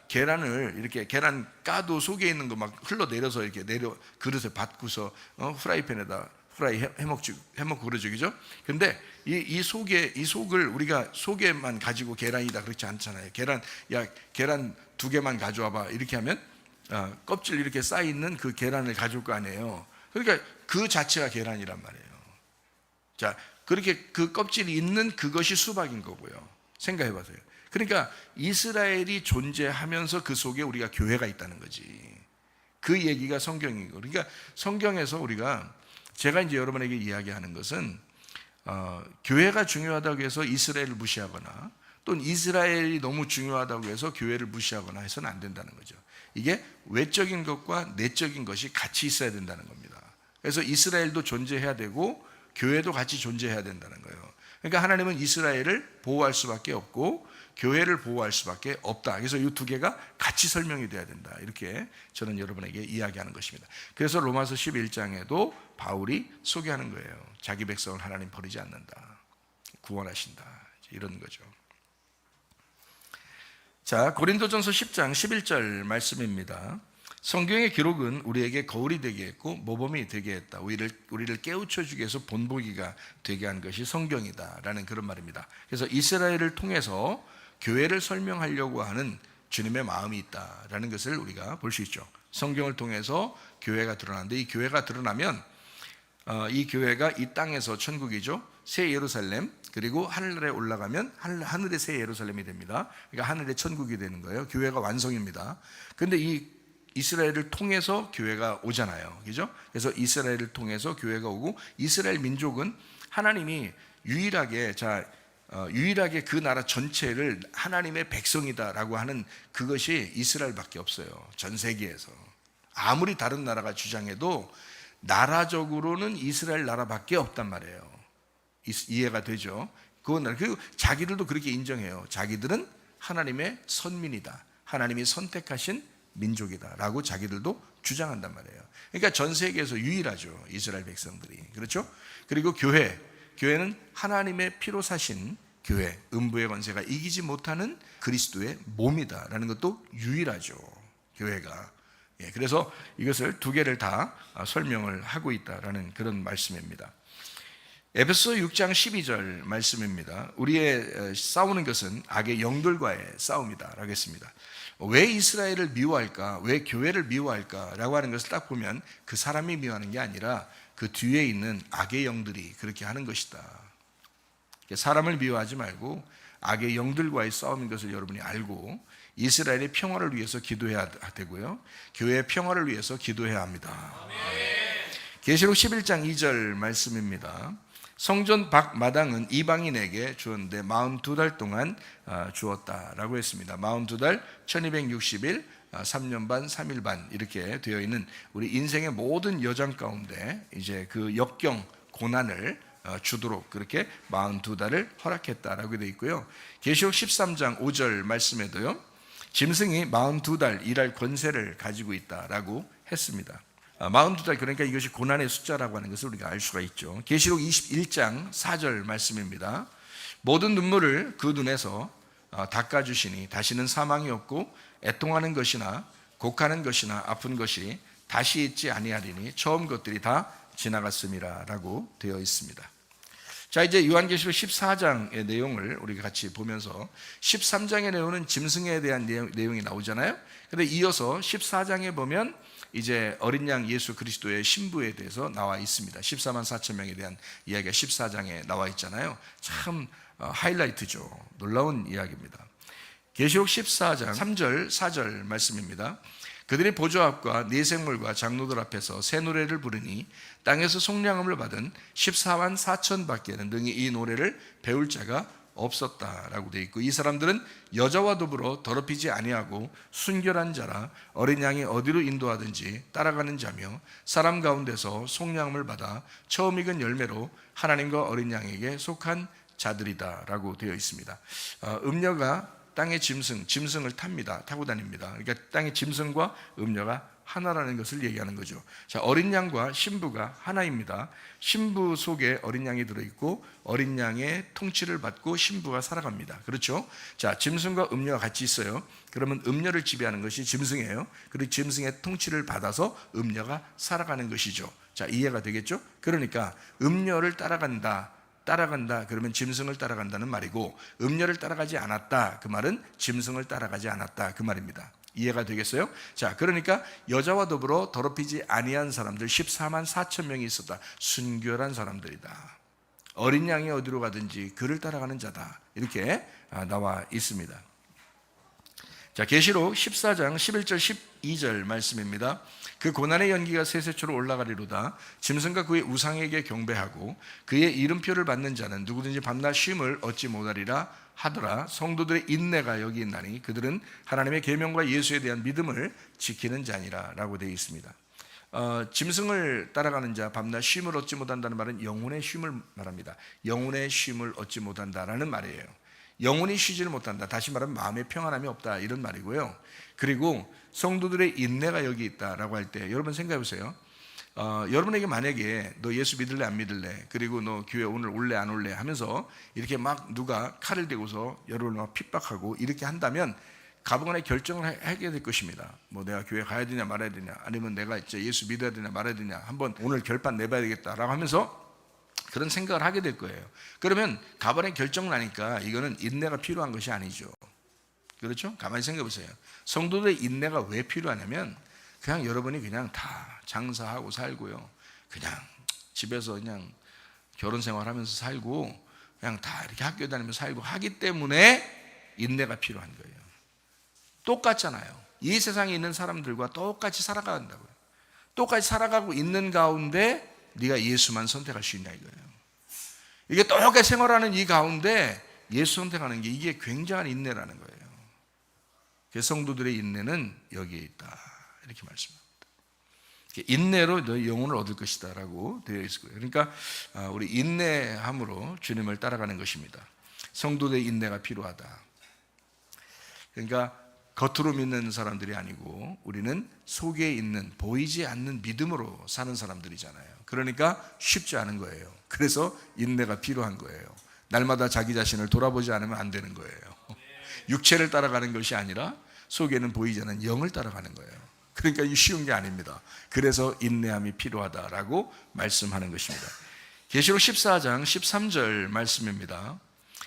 계란을 이렇게, 계란 까도 속에 있는 거 막 흘러내려서 이렇게 그릇에 받고서 프라이팬에다 프라이 해먹고 그러죠. 그죠? 근데 이 속을 우리가 속에만 가지고 계란이다 그렇지 않잖아요. 계란 2개만 가져와봐 이렇게 하면 껍질 이렇게 쌓여있는 그 계란을 가져올 거 아니에요. 그러니까 그 자체가 계란이란 말이에요. 그렇게 그 껍질이 있는 그것이 수박인 거고요. 생각해 보세요. 그러니까 이스라엘이 존재하면서 그 속에 우리가 교회가 있다는 거지. 그 얘기가 성경이고, 그러니까 성경에서 제가 이제 여러분에게 이야기하는 것은 교회가 중요하다고 해서 이스라엘을 무시하거나, 또는 이스라엘이 너무 중요하다고 해서 교회를 무시하거나 해서는 안 된다는 거죠. 이게 외적인 것과 내적인 것이 같이 있어야 된다는 겁니다. 그래서 이스라엘도 존재해야 되고 교회도 같이 존재해야 된다는 거예요. 그러니까 하나님은 이스라엘을 보호할 수밖에 없고 교회를 보호할 수밖에 없다. 그래서 이 두 개가 같이 설명이 돼야 된다. 이렇게 저는 여러분에게 이야기하는 것입니다. 그래서 로마서 11장에도 바울이 소개하는 거예요. 자기 백성을 하나님 버리지 않는다. 구원하신다. 이런 거죠. 고린도전서 10장 11절 말씀입니다. 성경의 기록은 우리에게 거울이 되게 했고 모범이 되게 했다. 우리를 깨우쳐 주기 위해서 본보기가 되게 한 것이 성경이다라는 그런 말입니다. 그래서 이스라엘을 통해서 교회를 설명하려고 하는 주님의 마음이 있다라는 것을 우리가 볼 수 있죠. 성경을 통해서 교회가 드러나는데, 이 교회가 드러나면 이 교회가 이 땅에서 천국이죠. 새 예루살렘, 그리고 하늘에 올라가면 하늘의 새 예루살렘이 됩니다. 그러니까 하늘의 천국이 되는 거예요. 교회가 완성입니다. 근데 이 이스라엘을 통해서 교회가 오잖아요. 그죠? 그래서 이스라엘을 통해서 교회가 오고, 이스라엘 민족은 하나님이 유일하게 그 나라 전체를 하나님의 백성이다라고 하는 그것이 이스라엘밖에 없어요. 전 세계에서. 아무리 다른 나라가 주장해도 나라적으로는 이스라엘 나라밖에 없단 말이에요. 이해가 되죠? 그리고 자기들도 그렇게 인정해요. 자기들은 하나님의 선민이다, 하나님이 선택하신 민족이다 라고 자기들도 주장한단 말이에요. 그러니까 전 세계에서 유일하죠, 이스라엘 백성들이. 그렇죠? 그리고 교회는 하나님의 피로 사신 교회, 음부의 권세가 이기지 못하는 그리스도의 몸이다라는 것도 유일하죠, 교회가. 그래서 이것을 두 개를 다 설명을 하고 있다라는 그런 말씀입니다. 에베소 6장 12절 말씀입니다. 우리의 싸우는 것은 악의 영들과의 싸움이다 라고 했습니다. 왜 이스라엘을 미워할까? 왜 교회를 미워할까? 라고 하는 것을 딱 보면 그 사람이 미워하는 게 아니라 그 뒤에 있는 악의 영들이 그렇게 하는 것이다. 사람을 미워하지 말고 악의 영들과의 싸움인 것을 여러분이 알고 이스라엘의 평화를 위해서 기도해야 되고요, 교회의 평화를 위해서 기도해야 합니다. 계시록 11장 2절 말씀입니다. 성전 밖 마당은 이방인에게 주었는데 42달 동안 주었다라고 했습니다. 42달 1260일 3년 반 3일 반 이렇게 되어 있는 우리 인생의 모든 여정 가운데 이제 그 역경 고난을 주도록 그렇게 42달을 허락했다라고 되어 있고요. 계시록 13장 5절 말씀에도요, 짐승이 42달 일할 권세를 가지고 있다라고 했습니다. 42달, 그러니까 이것이 고난의 숫자라고 하는 것을 우리가 알 수가 있죠. 계시록 21장 4절 말씀입니다. 모든 눈물을 그 눈에서 닦아주시니 다시는 사망이 없고 애통하는 것이나 곡하는 것이나 아픈 것이 다시 있지 아니하리니 처음 것들이 다 지나갔음이라 라고 되어 있습니다. 자, 이제 요한계시록 14장의 내용을 우리가 같이 보면서 13장의 내용은 짐승에 대한 내용이 나오잖아요. 그런데 이어서 14장에 보면 이제 어린 양 예수 그리스도의 신부에 대해서 나와 있습니다. 14만 4천 명에 대한 이야기가 14장에 나와 있잖아요. 참 하이라이트죠. 놀라운 이야기입니다. 계시록 14장 3절 4절 말씀입니다. 그들이 보좌 앞과 네 생물과 장로들 앞에서 새 노래를 부르니 땅에서 속량함을 받은 14만 4천 밖에는 능히 이 노래를 배울 자가 없었다라고 되어 있고, 이 사람들은 여자와 더불어 더럽히지 아니하고 순결한 자라 어린 양이 어디로 인도하든지 따라가는 자며 사람 가운데서 속량함을 받아 처음 익은 열매로 하나님과 어린 양에게 속한 자들이다라고 되어 있습니다. 음녀가 땅의 짐승을 타고 다닙니다. 그러니까 땅의 짐승과 음녀가 하나라는 것을 얘기하는 거죠. 자, 어린 양과 신부가 하나입니다. 신부 속에 어린 양이 들어있고 어린 양의 통치를 받고 신부가 살아갑니다. 그렇죠? 자, 짐승과 음녀가 같이 있어요. 그러면 음녀를 지배하는 것이 짐승이에요. 그리고 짐승의 통치를 받아서 음녀가 살아가는 것이죠. 자, 이해가 되겠죠? 그러니까 음녀를 따라간다 그러면 짐승을 따라간다는 말이고, 음녀를 따라가지 않았다 그 말은 짐승을 따라가지 않았다 그 말입니다. 이해가 되겠어요? 자, 그러니까 여자와 더불어 더럽히지 아니한 사람들 14만 4천 명이 있었다. 순결한 사람들이다. 어린 양이 어디로 가든지 그를 따라가는 자다. 이렇게 나와 있습니다. 자, 계시록 14장 11절 12절 말씀입니다. 그 고난의 연기가 세세초로 올라가리로다. 짐승과 그의 우상에게 경배하고 그의 이름표를 받는 자는 누구든지 밤낮 쉼을 얻지 못하리라 하더라. 성도들의 인내가 여기 있나니 그들은 하나님의 계명과 예수에 대한 믿음을 지키는 자니라 라고 되어 있습니다. 짐승을 따라가는 자, 밤낮 쉼을 얻지 못한다는 말은 영혼의 쉼을 말합니다. 영혼의 쉼을 얻지 못한다라는 말이에요. 영혼이 쉬지를 못한다, 다시 말하면 마음의 평안함이 없다, 이런 말이고요. 그리고 성도들의 인내가 여기 있다라고 할 때 여러분 생각해 보세요. 여러분에게 만약에 너 예수 믿을래 안 믿을래, 그리고 너 교회 오늘 올래 안 올래 하면서 이렇게 막 누가 칼을 대고서 여러분을 막 핍박하고 이렇게 한다면 가번에 결정을 하게 될 것입니다. 뭐 내가 교회 가야 되냐 말아야 되냐, 아니면 내가 이제 예수 믿어야 되냐 말아야 되냐, 한번 오늘 결판 내봐야 되겠다라고 하면서 그런 생각을 하게 될 거예요. 그러면 가번에 결정 나니까 이거는 인내가 필요한 것이 아니죠. 그렇죠? 가만히 생각해 보세요. 성도들의 인내가 왜 필요하냐면 그냥 여러분이 그냥 다 장사하고 살고요, 그냥 집에서 그냥 결혼 생활하면서 살고 그냥 다 이렇게 학교 다니면서 살고 하기 때문에 인내가 필요한 거예요. 똑같잖아요. 이 세상에 있는 사람들과 똑같이 살아간다고요. 똑같이 살아가고 있는 가운데 네가 예수만 선택할 수 있냐 이거예요. 이게 똑같이 생활하는 이 가운데 예수 선택하는 게 이게 굉장한 인내라는 거예요. 성도들의 인내는 여기에 있다, 이렇게 말씀합니다. 인내로 너희 영혼을 얻을 것이다 라고 되어 있을 거예요. 그러니까 우리 인내함으로 주님을 따라가는 것입니다. 성도들의 인내가 필요하다. 그러니까 겉으로 믿는 사람들이 아니고 우리는 속에 있는 보이지 않는 믿음으로 사는 사람들이잖아요. 그러니까 쉽지 않은 거예요. 그래서 인내가 필요한 거예요. 날마다 자기 자신을 돌아보지 않으면 안 되는 거예요. 육체를 따라가는 것이 아니라 속에는 보이지 않는 영을 따라가는 거예요. 그러니까 이 쉬운 게 아닙니다. 그래서 인내함이 필요하다라고 말씀하는 것입니다. 계시록 14장 13절 말씀입니다.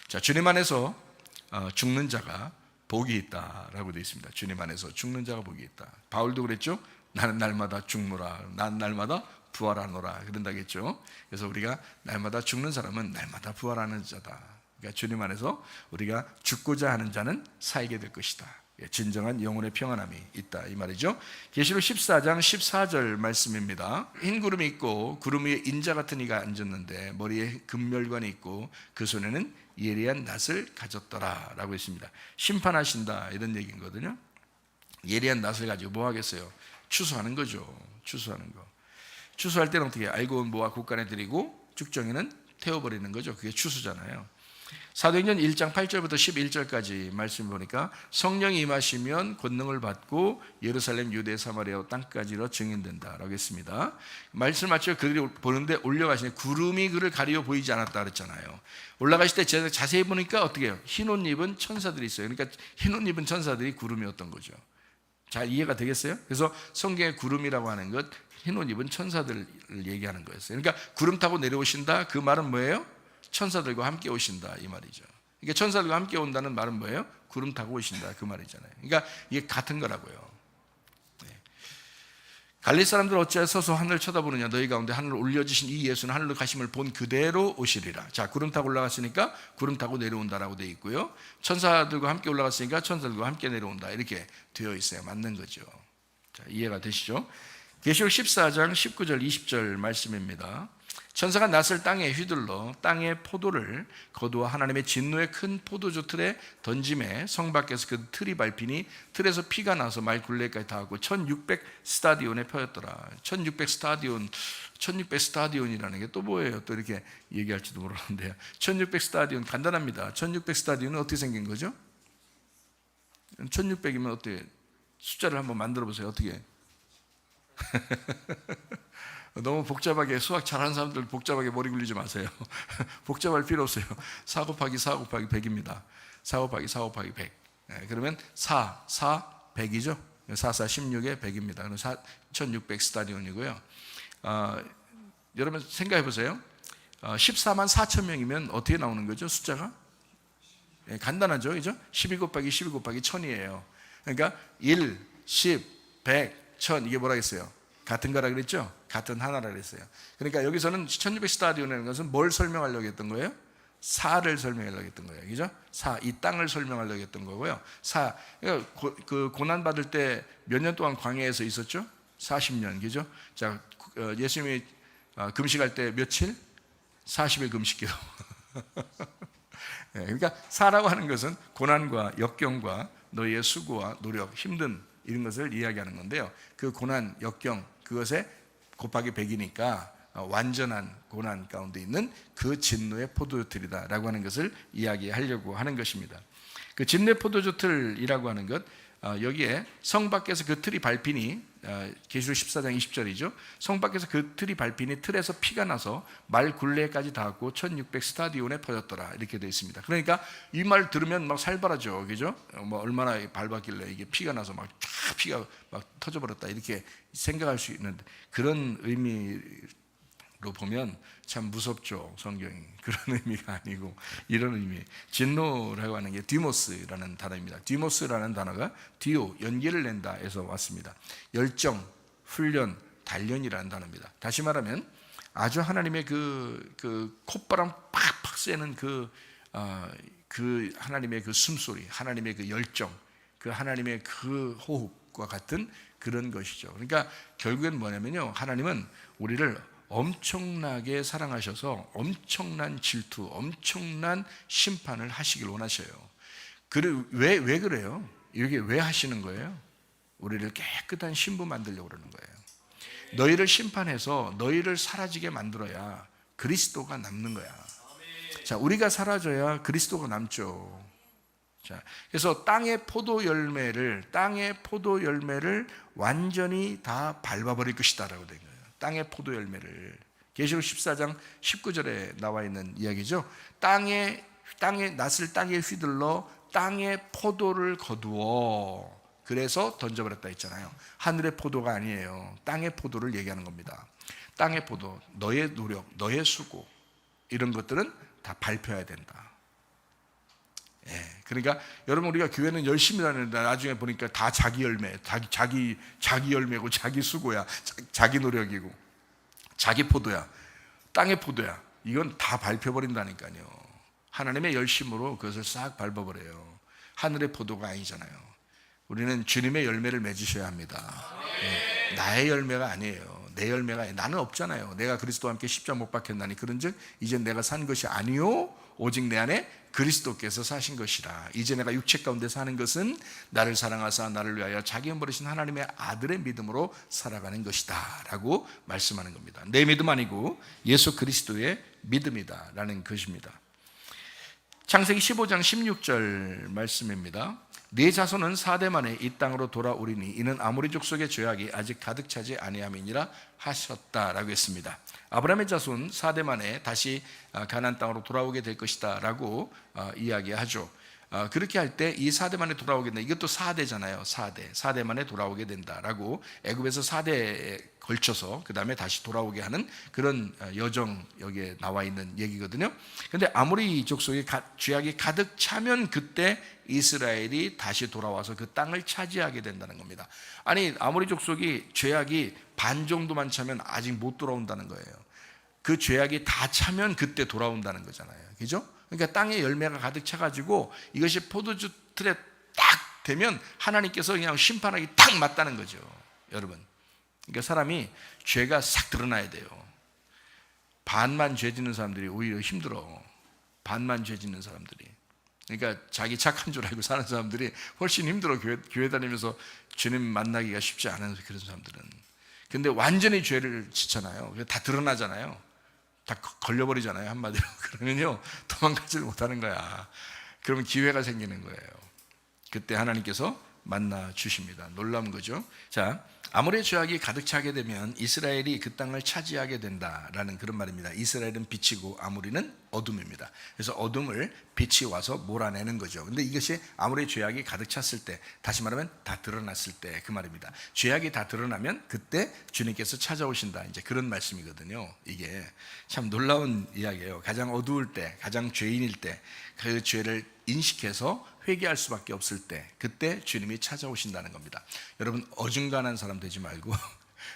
자, 주님 안에서 죽는 자가 복이 있다라고 되어 있습니다. 주님 안에서 죽는 자가 복이 있다. 바울도 그랬죠. 나는 날마다 죽노라, 난 날마다 부활하노라 그런다겠죠. 그래서 우리가 날마다 죽는 사람은 날마다 부활하는 자다. 그러니까 주님 안에서 우리가 죽고자 하는 자는 살게 될 것이다. 진정한 영혼의 평안함이 있다 이 말이죠. 계시록 14장 14절 말씀입니다. 흰 구름이 있고 구름 위에 인자 같은 이가 앉았는데 머리에 금멸관이 있고 그 손에는 예리한 낫을 가졌더라 라고 했습니다. 심판하신다 이런 얘기거든요. 예리한 낫을 가지고 뭐 하겠어요? 추수하는 거죠. 추수하는 거. 추수할 때는 어떻게 알고 온 모아 국간에 드리고 쭉정이는 태워버리는 거죠. 그게 추수잖아요. 사도행전 1장 8절부터 11절까지 말씀 보니까 성령이 임하시면 권능을 받고 예루살렘, 유대, 사마리아 땅까지로 증인된다라고 했습니다. 말씀 맞죠? 그들이 보는데 올려가시니 구름이 그를 가리워 보이지 않았다 그랬잖아요. 올라가실 때 제가 자세히 보니까 어떻게 해요? 흰 옷 입은 천사들이 있어요. 그러니까 흰 옷 입은 천사들이 구름이었던 거죠. 잘 이해가 되겠어요? 그래서 성경의 구름이라고 하는 것, 흰 옷 입은 천사들을 얘기하는 거였어요. 그러니까 구름 타고 내려오신다, 그 말은 뭐예요? 천사들과 함께 오신다 이 말이죠. 그러니까 천사들과 함께 온다는 말은 뭐예요? 구름 타고 오신다 그 말이잖아요. 그러니까 이게 같은 거라고요. 네. 갈릴 사람들 어찌하여 서서 하늘을 쳐다보느냐, 너희 가운데 하늘을 올려주신 이 예수는 하늘로 가심을 본 그대로 오시리라. 자, 구름 타고 올라갔으니까 구름 타고 내려온다라고 되어 있고요. 천사들과 함께 올라갔으니까 천사들과 함께 내려온다 이렇게 되어 있어요. 맞는 거죠. 자, 이해가 되시죠? 계시록 14장 19절 20절 말씀입니다. 천사가 낫을 땅에 휘둘러 땅의 포도를 거두어 하나님의 진노의 큰 포도주 틀에 던짐에 성 밖에서 그 틀이 밟히니 틀에서 피가 나서 말 굴레까지 닿았고 1600 스타디온에 펴였더라. 1600 스타디온이라는 게 또 뭐예요? 또 이렇게 얘기할지도 모르는데요. 1600 스타디온 간단합니다. 1600 스타디온은 어떻게 생긴 거죠? 1600이면 어떻게 숫자를 한번 만들어 보세요. 어떻게? 너무 복잡하게 수학 잘하는 사람들 복잡하게 머리 굴리지 마세요. 복잡할 필요 없어요. 4 곱하기 4 곱하기 100입니다. 4 곱하기 4 곱하기 100. 그러면 4, 100이죠. 4, 16에 100입니다. 1600 스타디온이고요. 여러분 생각해 보세요. 14만 4천 명이면 어떻게 나오는 거죠? 숫자가? 간단하죠. 그죠? 12 곱하기 12 곱하기 1000이에요. 그러니까 1, 10, 100, 1000 이게 뭐라겠어요? 같은 거라 그랬죠? 같은 하나라 그랬어요. 그러니까 여기서는 1600 스타디온이라는 것은 뭘 설명하려고 했던 거예요? 4를 설명하려고 했던 거예요. 그죠? 4, 이 땅을 설명하려고 했던 거고요. 4, 그러니까 그 고난받을 때 몇 년 동안 광야에서 있었죠? 40년, 그죠? 자, 예수님이 금식할 때 며칠? 40일 금식기도. 그러니까 4라고 하는 것은 고난과 역경과 너희의 수고와 노력, 힘든 이런 것을 이야기하는 건데요. 그 고난, 역경, 그것에 곱하기 100이니까 완전한 고난 가운데 있는 그 진노의 포도주틀이다라고 하는 것을 이야기하려고 하는 것입니다. 그 진노의 포도주틀이라고 하는 것, 여기에 성 밖에서 그 틀이 밟히니 계시록 14장 20절이죠. 성 밖에서 그 틀이 밟히니 틀에서 피가 나서 말 굴레까지 닿았고 1600 스타디온에 퍼졌더라. 이렇게 되어 있습니다. 그러니까 이 말 들으면 막 살벌하죠, 그죠? 뭐 얼마나 밟았길래 이게 피가 나서 막 쫙 피가 막 터져버렸다 이렇게 생각할 수 있는 그런 의미로 보면 참 무섭죠, 성경이. 그런 의미가 아니고 이런 의미. 진노라고 하는 게 디모스라는 단어입니다. 디모스라는 단어가 디오, 연기를 낸다에서 왔습니다. 열정, 훈련, 단련이라는 단어입니다. 다시 말하면 아주 하나님의 그 콧바람 팍팍 쐬는 그 하나님의 그 숨소리, 하나님의 그 열정, 그 하나님의 그 호흡과 같은 그런 것이죠. 그러니까 결국엔 뭐냐면요, 하나님은 우리를 엄청나게 사랑하셔서 엄청난 질투, 엄청난 심판을 하시길 원하셔요. 왜 그래요? 이게 왜 하시는 거예요? 우리를 깨끗한 신부 만들려고 그러는 거예요. 너희를 심판해서 너희를 사라지게 만들어야 그리스도가 남는 거야. 자, 우리가 사라져야 그리스도가 남죠. 자, 그래서 땅의 포도 열매를 완전히 다 밟아버릴 것이다라고 된 거예요. 땅의 포도 열매를. 계시록 14장 19절에 나와 있는 이야기죠. 땅에 낫을 땅에 휘둘러 땅의 포도를 거두어 그래서 던져버렸다 했잖아요. 하늘의 포도가 아니에요. 땅의 포도를 얘기하는 겁니다. 땅의 포도, 너의 노력, 너의 수고 이런 것들은 다 밟혀야 된다. 예, 그러니까 여러분 우리가 교회는 열심히 다니는데 나중에 보니까 다 자기 열매, 자기 열매고 자기 수고야, 자기 노력이고 자기 포도야, 땅의 포도야. 이건 다 밟혀버린다니까요. 하나님의 열심으로 그것을 싹 밟아버려요. 하늘의 포도가 아니잖아요. 우리는 주님의 열매를 맺으셔야 합니다. 예, 나의 열매가 아니에요. 내 열매가 아니에요. 나는 없잖아요. 내가 그리스도와 함께 십자가 못 박혔나니 그런즉 이제 내가 산 것이 아니요 오직 내 안에 그리스도께서 사신 것이라. 이제 내가 육체 가운데 사는 것은 나를 사랑하사 나를 위하여 자기 형벌이신 하나님의 아들의 믿음으로 살아가는 것이다 라고 말씀하는 겁니다. 내 믿음 아니고 예수 그리스도의 믿음이다 라는 것입니다. 창세기 15장 16절 말씀입니다. 네 자손은 4대 만에 이 땅으로 돌아오리니 이는 아모리 족속의 죄악이 아직 가득 차지 아니함이니라 하셨다라고 했습니다. 아브라함의 자손 4대 만에 다시 가나안 땅으로 돌아오게 될 것이다 라고 이야기하죠. 그렇게 할 때 이 4대 만에 돌아오게 된다. 이것도 4대잖아요. 4대 만에 돌아오게 된다라고 애굽에서 4대에 걸쳐서 그 다음에 다시 돌아오게 하는 그런 여정 여기에 나와 있는 얘기거든요. 그런데 아모리 족속의 죄악이 가득 차면 그때 이스라엘이 다시 돌아와서 그 땅을 차지하게 된다는 겁니다. 아니 아모리 족속이 죄악이 반 정도만 차면 아직 못 돌아온다는 거예요. 그 죄악이 다 차면 그때 돌아온다는 거잖아요. 그죠? 그러니까 땅에 열매가 가득 차가지고 이것이 포도주 틀에 딱 되면 하나님께서 그냥 심판하기 딱 맞다는 거죠. 여러분, 그러니까 사람이 죄가 싹 드러나야 돼요. 반만 죄 짓는 사람들이 오히려 힘들어. 반만 죄 짓는 사람들이. 그러니까 자기 착한 줄 알고 사는 사람들이 훨씬 힘들어. 교회 다니면서 주님 만나기가 쉽지 않은 그런 사람들은. 근데 완전히 죄를 짓잖아요. 다 드러나잖아요. 다 걸려버리잖아요, 한마디로. 그러면요 도망가지를 못하는 거야. 그러면 기회가 생기는 거예요. 그때 하나님께서 만나 주십니다. 놀라운 거죠. 자, 아모리의 죄악이 가득 차게 되면 이스라엘이 그 땅을 차지하게 된다라는 그런 말입니다. 이스라엘은 빛이고 아모리는 어둠입니다. 그래서 어둠을 빛이 와서 몰아내는 거죠. 근데 이것이 아모리의 죄악이 가득 찼을 때, 다시 말하면 다 드러났을 때 그 말입니다. 죄악이 다 드러나면 그때 주님께서 찾아오신다. 이제 그런 말씀이거든요. 이게 참 놀라운 이야기예요. 가장 어두울 때, 가장 죄인일 때 그 죄를 인식해서 회개할 수밖에 없을 때 그때 주님이 찾아오신다는 겁니다. 여러분 어중간한 사람 되지 말고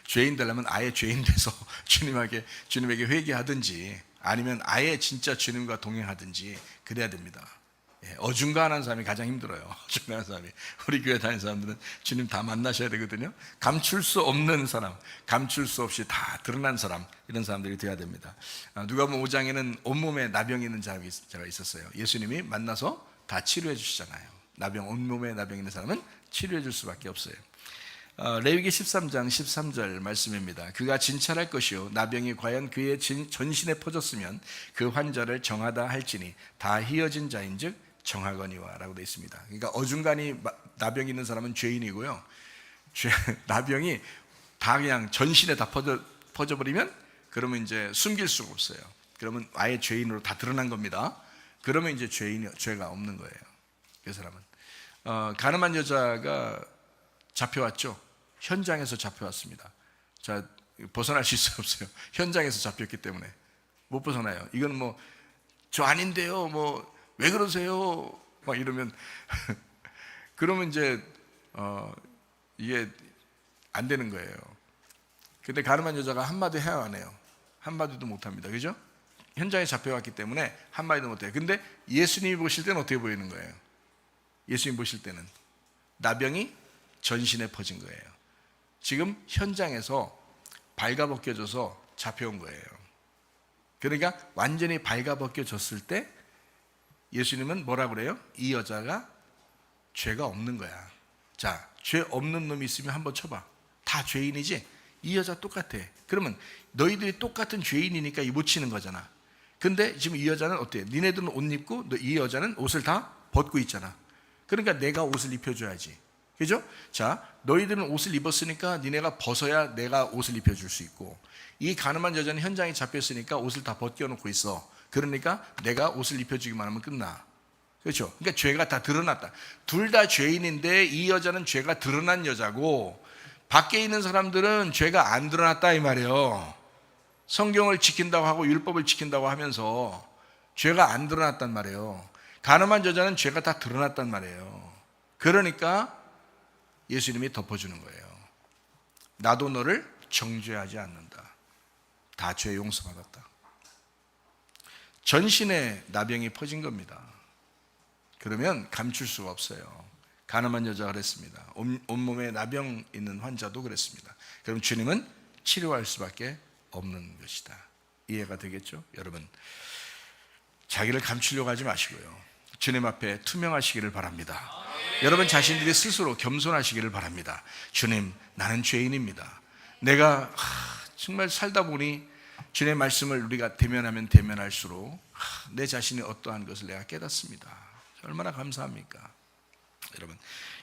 죄인 되려면 아예 죄인 돼서 주님에게 회개하든지 아니면 아예 진짜 주님과 동행하든지 그래야 됩니다. 어중간한 사람이 가장 힘들어요. 어중간한 사람이. 우리 교회 다니는 사람들은 주님 다 만나셔야 되거든요. 감출 수 없는 사람, 감출 수 없이 다 드러난 사람, 이런 사람들이 되어야 됩니다. 누가복음 5장에는 온몸에 나병이 있는 자가 있었어요. 예수님이 만나서 다 치료해 주시잖아요. 온몸에 나병 있는 사람은 치료해 줄 수밖에 없어요. 레위기 13장 13절 말씀입니다. 그가 진찰할 것이요 나병이 과연 그의 전신에 퍼졌으면 그 환자를 정하다 할지니 다 희어진 자인즉 정하거니와 라고 되어 있습니다. 그러니까 어중간히 나병이 있는 사람은 죄인이고요, 나병이 다 그냥 전신에 다 퍼져버리면 그러면 이제 숨길 수가 없어요. 그러면 아예 죄인으로 다 드러난 겁니다. 그러면 이제 죄가 없는 거예요. 그 사람은 가늠한 여자가 잡혀왔죠. 현장에서 잡혀왔습니다. 자, 벗어나실 수 없어요. 현장에서 잡혔기 때문에 못 벗어나요. 이건 뭐 저 아닌데요, 뭐 왜 그러세요? 막 이러면 그러면 이제 이게 안 되는 거예요. 근데 가늠한 여자가 한마디 해야 안 해요. 한마디도 못합니다. 그죠? 현장에 잡혀왔기 때문에 한마디도 못해요. 근데 예수님이 보실 때는 어떻게 보이는 거예요? 예수님 보실 때는 나병이 전신에 퍼진 거예요. 지금 현장에서 발가벗겨져서 잡혀온 거예요. 그러니까 완전히 발가벗겨졌을 때 예수님은 뭐라 그래요? 이 여자가 죄가 없는 거야. 자, 죄 없는 놈이 있으면 한번 쳐봐. 다 죄인이지? 이 여자 똑같아. 그러면 너희들이 똑같은 죄인이니까 못 치는 거잖아. 근데 지금 이 여자는 어때? 니네들은 옷 입고 이 여자는 옷을 다 벗고 있잖아. 그러니까 내가 옷을 입혀줘야지. 그죠? 자, 너희들은 옷을 입었으니까 니네가 벗어야 내가 옷을 입혀줄 수 있고, 이 가늠한 여자는 현장에 잡혔으니까 옷을 다 벗겨놓고 있어. 그러니까 내가 옷을 입혀주기만 하면 끝나. 그렇죠? 그러니까 죄가 다 드러났다. 둘 다 죄인인데 이 여자는 죄가 드러난 여자고 밖에 있는 사람들은 죄가 안 드러났다 이 말이에요. 성경을 지킨다고 하고 율법을 지킨다고 하면서 죄가 안 드러났단 말이에요. 가늠한 여자는 죄가 다 드러났단 말이에요. 그러니까 예수님이 덮어주는 거예요. 나도 너를 정죄하지 않는다. 다 죄 용서받았다. 전신에 나병이 퍼진 겁니다. 그러면 감출 수가 없어요. 가늠한 여자가 그랬습니다. 온몸에 나병 있는 환자도 그랬습니다. 그럼 주님은 치료할 수밖에 없는 것이다. 이해가 되겠죠? 여러분, 자기를 감추려고 하지 마시고요, 주님 앞에 투명하시기를 바랍니다. 여러분 자신들이 스스로 겸손하시기를 바랍니다. 주님, 나는 죄인입니다. 내가 정말 살다 보니 주님의 말씀을 우리가 대면하면 대면할수록 내 자신이 어떠한 것을 내가 깨닫습니다. 얼마나 감사합니까? 여러분,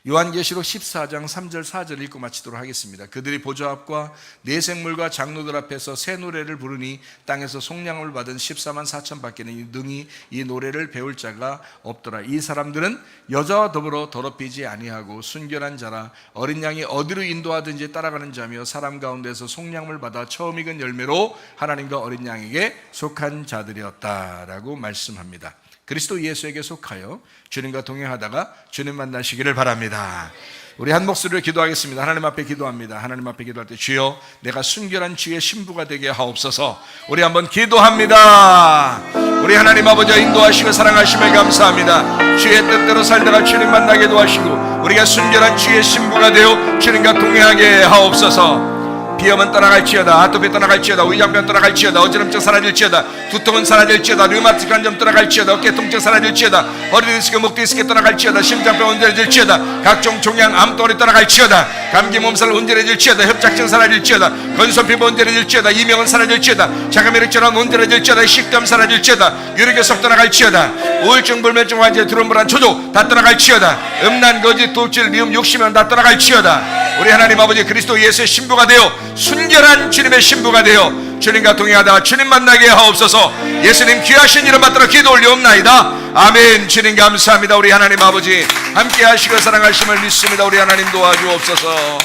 요한계시록 14장 3절 4절 읽고 마치도록 하겠습니다. 그들이 보좌 앞과 네 생물과 장로들 앞에서 새 노래를 부르니 땅에서 속량을 받은 14만 4천 밖에는 능히 이 노래를 배울 자가 없더라. 이 사람들은 여자와 더불어 더럽히지 아니하고 순결한 자라. 어린 양이 어디로 인도하든지 따라가는 자며 사람 가운데서 속량을 받아 처음 익은 열매로 하나님과 어린 양에게 속한 자들이었다라고 말씀합니다. 그리스도 예수에게 속하여 주님과 동행하다가 주님 만나시기를 바랍니다. 우리 한 목소리로 기도하겠습니다. 하나님 앞에 기도합니다. 하나님 앞에 기도할 때 주여, 내가 순결한 주의 신부가 되게 하옵소서. 우리 한번 기도합니다. 우리 하나님 아버지 인도하시고 사랑하심에 감사합니다. 주의 뜻대로 살다가 주님 만나게 도와주시고 우리가 순결한 주의 신부가 되어 주님과 동행하게 하옵소서. 비염은 떠나갈지어다, 아토피 떠나갈지어다, 위장병 떠나갈지어다, 어지럼증 사라질지어다, 두통은 사라질지어다, 류마틱 관점 떠나갈지어다, 어깨 통증 사라질지어다, 허리 디스크, 목 디스크 떠나갈지어다, 심장병 온전해질지어다, 각종 종양 암덩어리 떠나갈지어다, 감기 몸살 온전해질지어다, 협착증 사라질지어다, 건선피부 온전해질지어다, 이명은 사라질지어다, 자가면역질환 온전해질지어다, 식도염 사라질지어다, 유리교석 떠나갈지어다, 우울증, 불면증 환자의 두런불안 초조 다 떠나갈지어다, 음란, 거짓, 독질, 미움, 욕심은 다 떠나갈지어다. 우리 하나님 아버지 그리스도 예수의 신부가 되어 순결한 주님의 신부가 되어 주님과 동행하다 주님 만나게 하옵소서. 예수님 귀하신 이름 받들어 기도 올리옵나이다. 아멘. 주님 감사합니다. 우리 하나님 아버지 함께 하시고 사랑하심을 믿습니다. 우리 하나님 도와주옵소서.